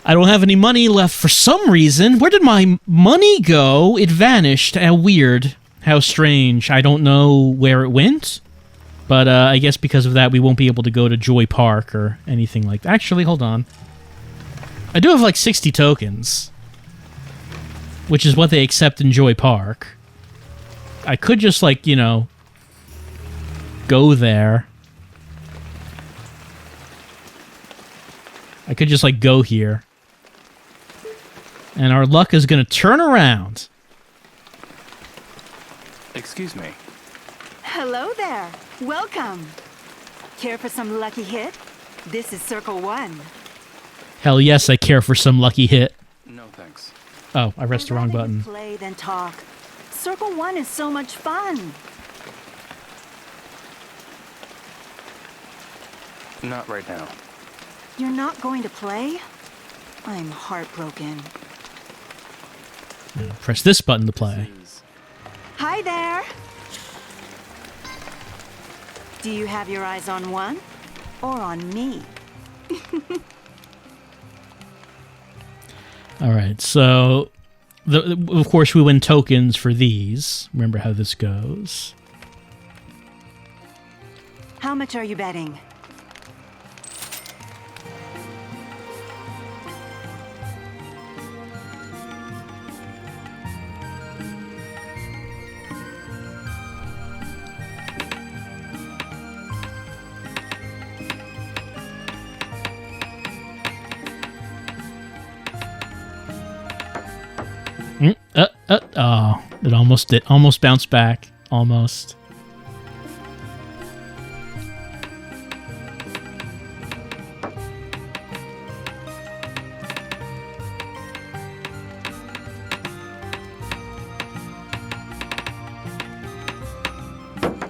I don't have any money left for some reason. Where did my money go? It vanished. How weird. How strange. I don't know where it went, but I guess because of that we won't be able to go to Joy Park or anything like that. Actually, hold on. I do have like 60 tokens, which is what they accept in Joy Park. I could just, go there. I could just, go here. And our luck is going to turn around. Excuse me. Hello there. Welcome. Care for some lucky hit? This is Circle 1. Hell yes, I care for some lucky hit. No, thanks. Oh, I pressed the wrong button. Play, then talk. Circle 1 is so much fun. Not right now. You're not going to play? I'm heartbroken. Press this button to play. Hi there. Do you have your eyes on one or on me? All right, so of course we win tokens for these. Remember how this goes. How much are you betting? Oh, it almost bounced back. Almost.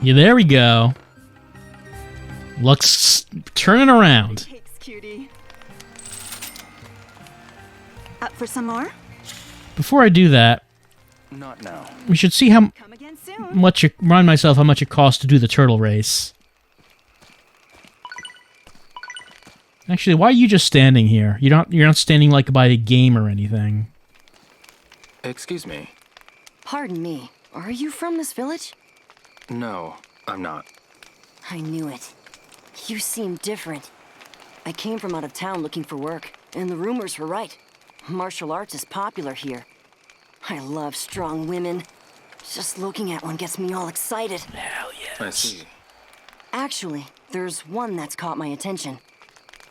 Yeah, there we go. Luck's turning around. Thanks, cutie. Up for some more? Before I do that, not now. We should see how much remind myself how much it costs to do the turtle race. Actually, why are you just standing here? You're not standing by a game or anything. Excuse me. Pardon me. Are you from this village? No, I'm not. I knew it. You seem different. I came from out of town looking for work, and the rumors were right. Martial arts is popular here. I love strong women. Just looking at one gets me all excited. Hell yes. I see. Actually, there's one that's caught my attention.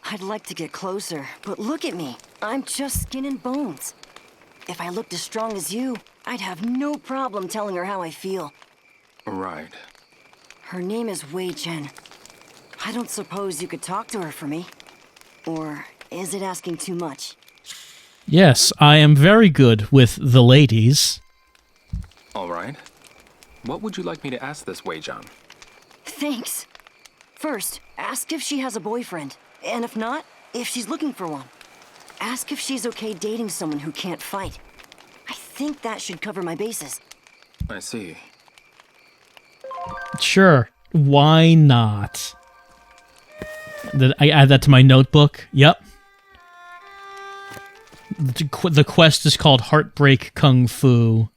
I'd like to get closer, but look at me. I'm just skin and bones. If I looked as strong as you, I'd have no problem telling her how I feel. Right. Her name is Wei Chen. I don't suppose you could talk to her for me? Or is it asking too much? Yes, I am very good with the ladies. All right. What would you like me to ask this Wei-Jan? Thanks. First, ask if she has a boyfriend. And if not, if she's looking for one. Ask if she's okay dating someone who can't fight. I think that should cover my bases. I see. Sure. Why not? I add that to my notebook. Yep. The quest is called Heartbreak Kung Fu.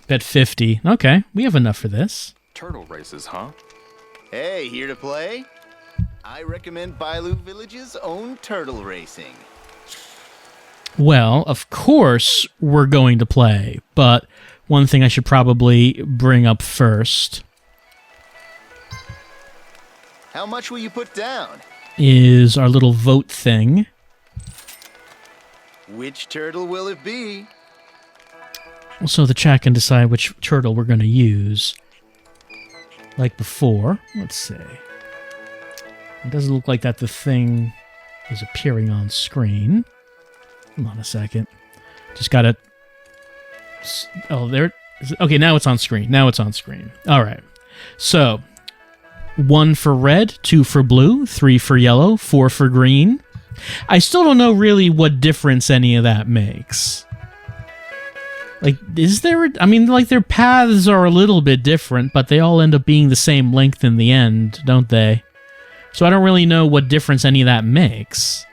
Bet 50. Okay, we have enough for this. Turtle races, huh? Hey, here to play? I recommend Bailu Village's own turtle racing. Well, of course we're going to play, but one thing I should probably bring up first How much will you put down? is our little vote thing. Which turtle will it be? So the chat can decide which turtle we're going to use. Like before. Let's see. It doesn't look like that the thing is appearing on screen. Hold on a second. Just gotta... Oh, there... Okay, now it's on screen. Now it's on screen. Alright. So, 1 for red, 2 for blue, 3 for yellow, 4 for green. I still don't know really what difference any of that makes. Like, is there... I mean, like, their paths are a little bit different, but they all end up being the same length in the end, don't they? So I don't really know what difference any of that makes.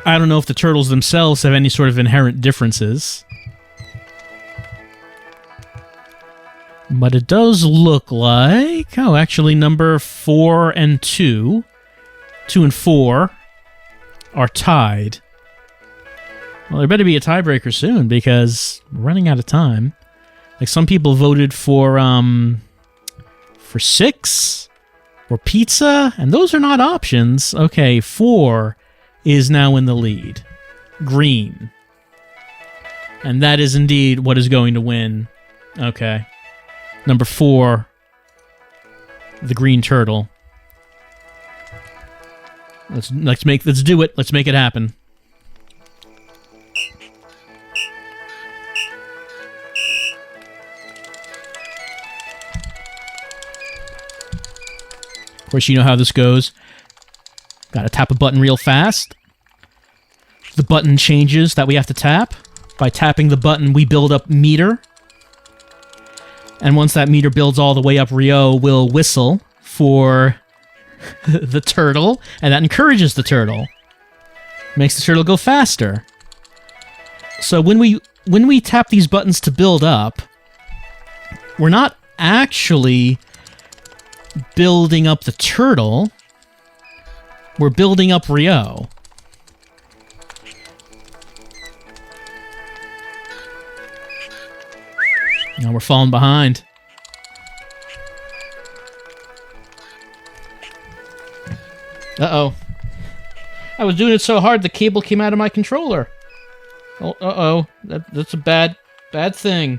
I don't know if the turtles themselves have any sort of inherent differences. But it does look like... Oh, actually, number 4 and 2... 2 and 4 are tied. Well, there better be a tiebreaker soon, because we're running out of time. Like, some people voted for 6, or pizza, and those are not options. Okay, 4 is now in the lead. Green. And that is indeed what is going to win. Okay. Number 4, the green turtle. Let's do it. Let's make it happen. Of course, you know how this goes. Gotta tap a button real fast. The button changes that we have to tap. By tapping the button, we build up meter. And once that meter builds all the way up, Ryo will whistle for the turtle, and that encourages the turtle. Makes the turtle go faster. So when we tap these buttons to build up, we're not actually building up the turtle. We're building up Ryo. Now we're falling behind. Uh-oh. I was doing it so hard the cable came out of my controller. Oh, uh-oh. That's a bad thing.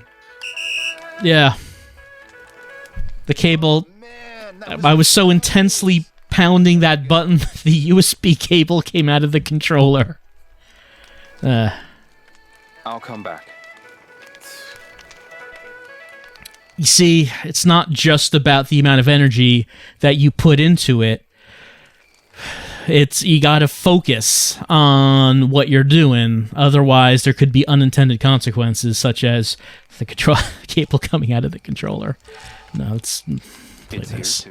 Yeah. The cable... I was so intensely pounding that button, the USB cable came out of the controller. I'll come back. You see, it's not just about the amount of energy that you put into it. You gotta focus on what you're doing. Otherwise, there could be unintended consequences, such as the control cable coming out of the controller. No, let's play this.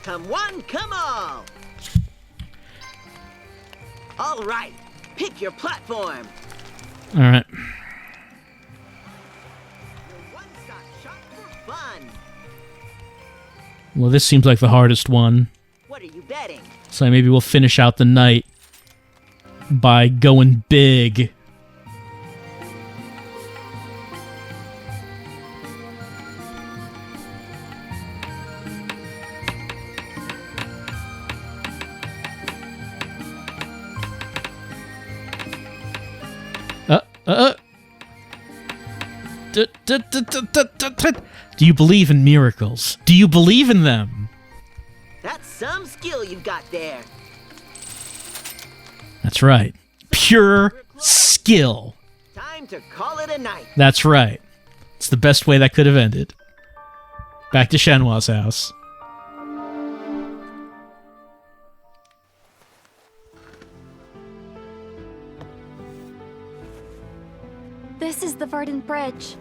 Come one, come all! All right, pick your platform. All right. Well, this seems like the hardest one. What are you betting? So maybe we'll finish out the night by going big. Do you believe in miracles? Do you believe in them? That's some skill you've got there. That's right. Pure skill. Time to call it a night. That's right. It's the best way that could have ended. Back to Shenhua's house. This is the Verdun Bridge.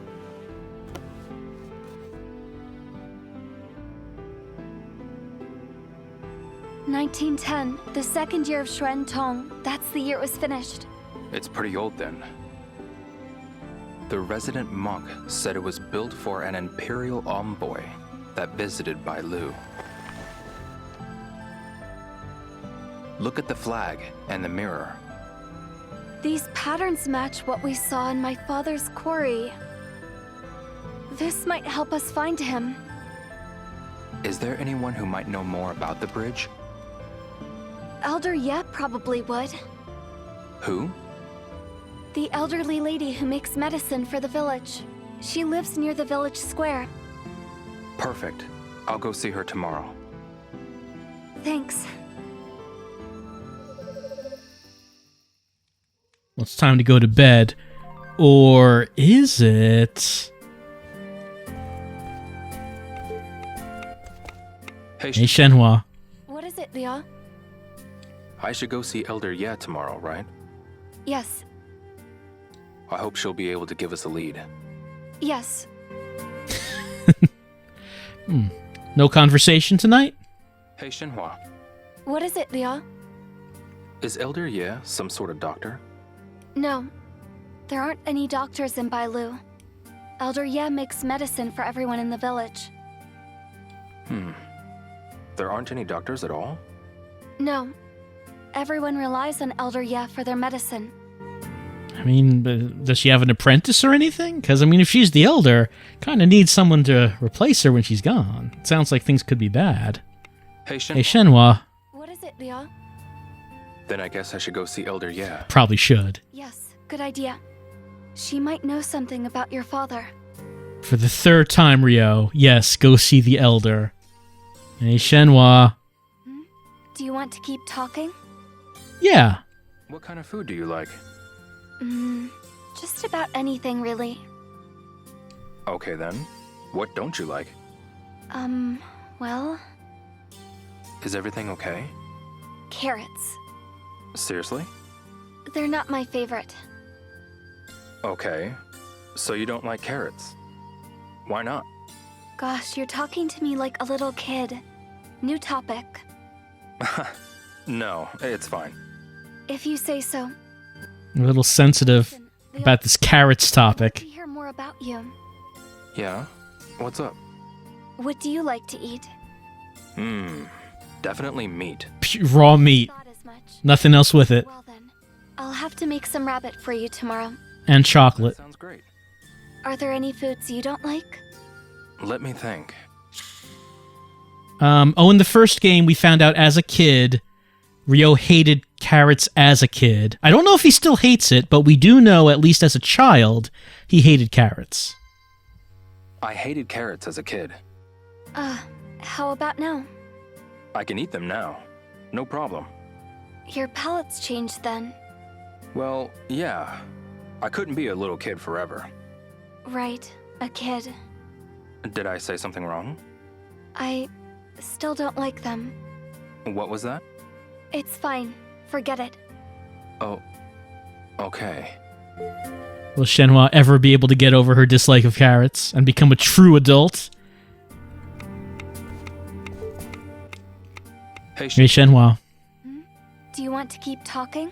1910, the second year of Xuan Tong. That's the year it was finished. It's pretty old then. The resident monk said it was built for an imperial envoy that visited Bai Lu. Look at the flag and the mirror. These patterns match what we saw in my father's quarry. This might help us find him. Is there anyone who might know more about the bridge? Elder Ye probably would. Who? The elderly lady who makes medicine for the village. She lives near the village square. Perfect. I'll go see her tomorrow. Thanks. Well, it's time to go to bed. Or is it? Hey, Shenhua. What is it, Liao? I should go see Elder Ye tomorrow, right? Yes. I hope she'll be able to give us a lead. Yes. No conversation tonight? Hey, Shenhua. What is it, Liao? Is Elder Ye some sort of doctor? No. There aren't any doctors in Bai Lu. Elder Ye makes medicine for everyone in the village. There aren't any doctors at all? No. Everyone relies on Elder Ye for their medicine. I mean, does she have an apprentice or anything? Because, I mean, if she's the elder, kind of needs someone to replace her when she's gone. It sounds like things could be bad. Hey, Shenhua. What is it, Liao? Then I guess I should go see Elder Ye. Probably should. Yes, good idea. She might know something about your father. For the third time, Rio. Yes, go see the elder. Hey, Shenhua. Do you want to keep talking? Yeah. What kind of food do you like? Just about anything, really. Okay then. What don't you like? Well... Is everything okay? Carrots. Seriously? They're not my favorite. Okay. So you don't like carrots? Why not? Gosh, you're talking to me like a little kid. New topic. No, it's fine. If you say so. A little sensitive about this carrots topic. To hear more about you. Yeah? What's up? What do you like to eat? Definitely meat. Raw meat. Nothing else with it. Well then, I'll have to make some rabbit for you tomorrow. And chocolate. Sounds great. Are there any foods you don't like? Let me think. In the first game, we found out as a kid, Ryo hated carrots as a kid. I don't know if he still hates it, but we do know, at least as a child, he hated carrots. I hated carrots as a kid. How about now? I can eat them now. No problem. Your palate's changed then. Well, yeah. I couldn't be a little kid forever. Right, a kid. Did I say something wrong? I still don't like them. What was that? It's fine. Forget it. Oh, okay. Will Shenhua ever be able to get over her dislike of carrots and become a true adult? Hey, Shenhua. Do you want to keep talking?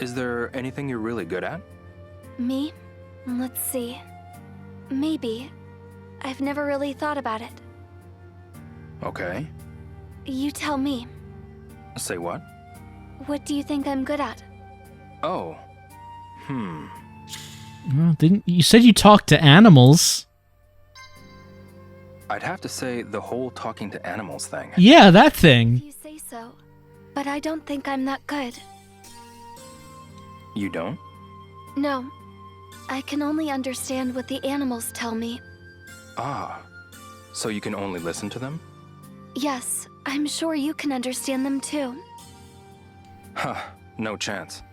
Is there anything you're really good at? Me? Let's see. Maybe. I've never really thought about it. Okay. You tell me. Say what? What do you think I'm good at? Oh. Well, didn't you said you talked to animals? I'd have to say the whole talking to animals thing. Yeah, that thing. If you say so. But I don't think I'm that good. You don't? No. I can only understand what the animals tell me. Ah. So you can only listen to them? Yes, I'm sure you can understand them too. Huh. No chance.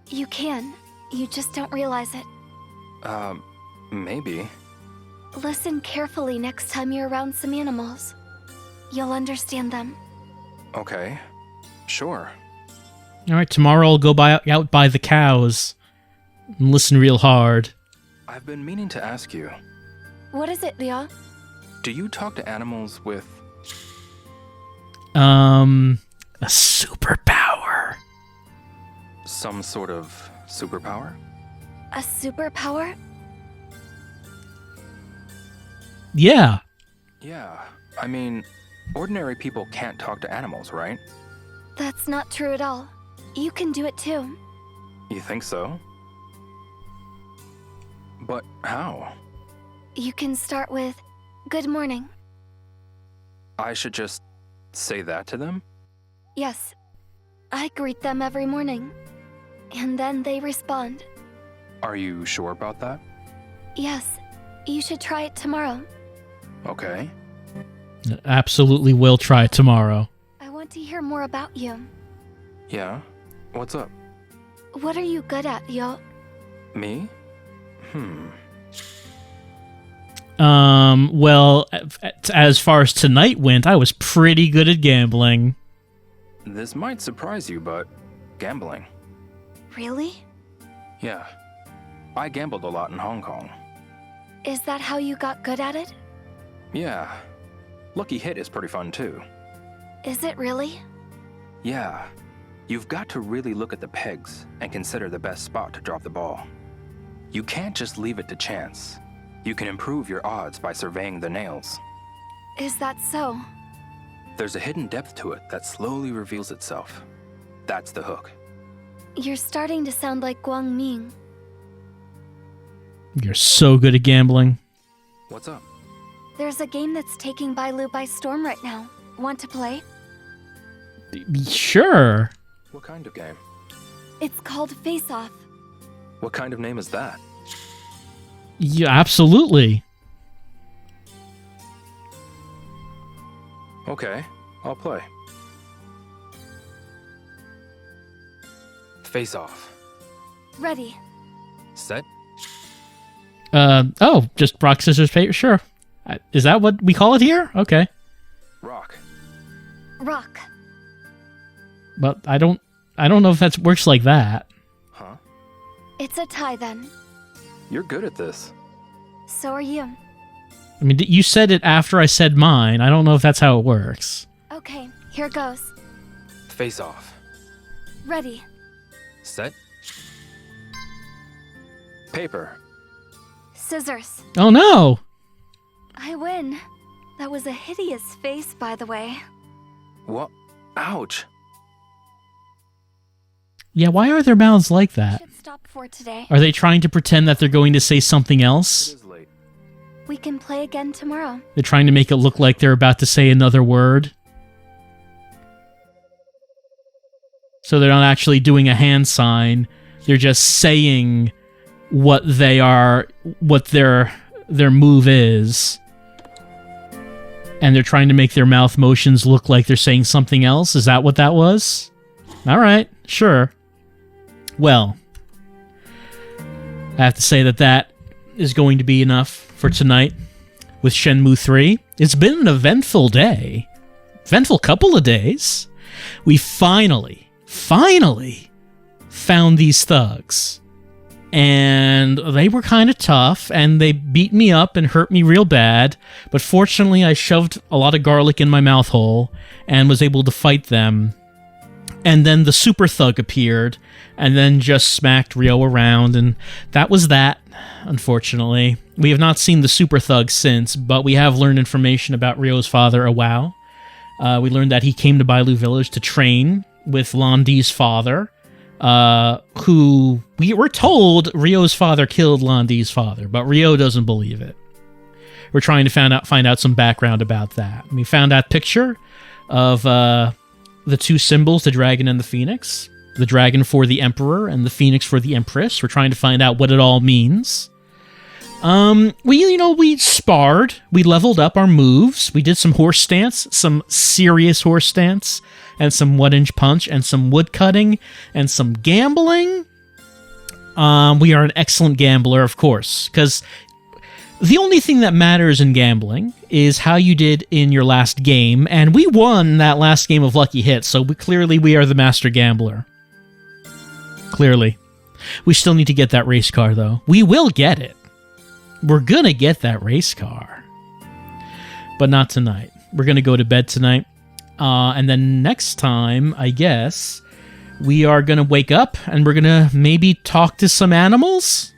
You can. You just don't realize it. Maybe. Listen carefully next time you're around some animals. You'll understand them. Okay. Sure. All right, tomorrow I'll go out by the cows and listen real hard. I've been meaning to ask you. What is it, Liao? Do you talk to animals with... A superpower. Some sort of superpower? A superpower? Yeah. Yeah, I mean, ordinary people can't talk to animals, right? That's not true at all. You can do it too. You think so? But how? You can start with, good morning. I should just say that to them? Yes. I greet them every morning. And then they respond. Are you sure about that? Yes. You should try it tomorrow. Okay. Absolutely will try tomorrow. I want to hear more about you. Yeah? What's up? What are you good at, Yo? Me? Well, as far as tonight went, I was pretty good at gambling. This might surprise you, but gambling. Really? Yeah. I gambled a lot in Hong Kong. Is that how you got good at it? Yeah. Lucky Hit is pretty fun too. Is it really? Yeah. You've got to really look at the pegs and consider the best spot to drop the ball. You can't just leave it to chance. You can improve your odds by surveying the nails. Is that so? There's a hidden depth to it that slowly reveals itself. That's the hook. You're starting to sound like Guang Ming. You're so good at gambling. What's up? There's a game that's taking Bailu by storm right now. Want to play? Sure. What kind of game? It's called Face Off. What kind of name is that? Yeah, absolutely. Okay, I'll play. Face Off. Ready. Set. Oh, just rock, scissors, paper. Sure. Is that what we call it here? Okay. Rock. Rock. But I don't know if that works like that. Huh? It's a tie then. You're good at this. So are you. I mean, you said it after I said mine. I don't know if that's how it works. Okay, here goes. Face Off. Ready. Set. Paper. Scissors. Oh no! I win. That was a hideous face, by the way. What? Ouch. Yeah, why are their mouths like that? Stop for today. Are they trying to pretend that they're going to say something else? We can play again tomorrow. They're trying to make it look like they're about to say another word. So they're not actually doing a hand sign. They're just saying what they are, what their move is. And they're trying to make their mouth motions look like they're saying something else. Is that what that was? All right, sure. Well, I have to say that is going to be enough for tonight with Shenmue 3. It's been an eventful day. Eventful couple of days. We finally found these thugs. And they were kind of tough, and they beat me up and hurt me real bad. But fortunately, I shoved a lot of garlic in my mouth hole and was able to fight them. And then the super thug appeared and then just smacked Ryo around, and that was that, unfortunately. We have not seen the super thug since, but we have learned information about Ryo's father, Awao. We learned that he came to Bailu Village to train with Landi's father, who we were told Ryo's father killed Landi's father, but Ryo doesn't believe it. We're trying to find out some background about that. We found that picture of the two symbols, the dragon and the phoenix. The dragon for the emperor and the phoenix for the empress. We're trying to find out what it all means. We sparred. We leveled up our moves. We did some horse stance, some serious horse stance, and some 1-inch punch, and some wood cutting, and some gambling. We are an excellent gambler, of course, because the only thing that matters in gambling is how you did in your last game, and we won that last game of Lucky Hit, so clearly we are the master gambler. Clearly. We still need to get that race car, though. We will get it. We're gonna get that race car. But not tonight. We're gonna go to bed tonight. And then next time, I guess, we are going to wake up and we're going to maybe talk to some animals?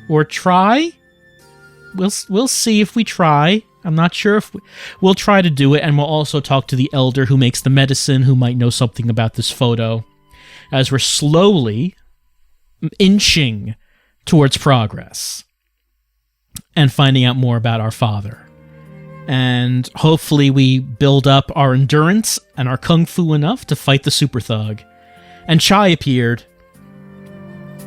Or try? We'll see if we try. I'm not sure if we'll try to do it, and we'll also talk to the elder who makes the medicine, who might know something about this photo, as we're slowly inching towards progress and finding out more about our father. And hopefully we build up our endurance and our kung fu enough to fight the super thug. And Chai appeared.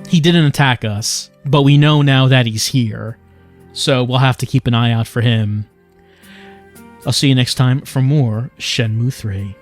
He didn't attack us, but we know now that he's here. So we'll have to keep an eye out for him. I'll see you next time for more Shenmue 3.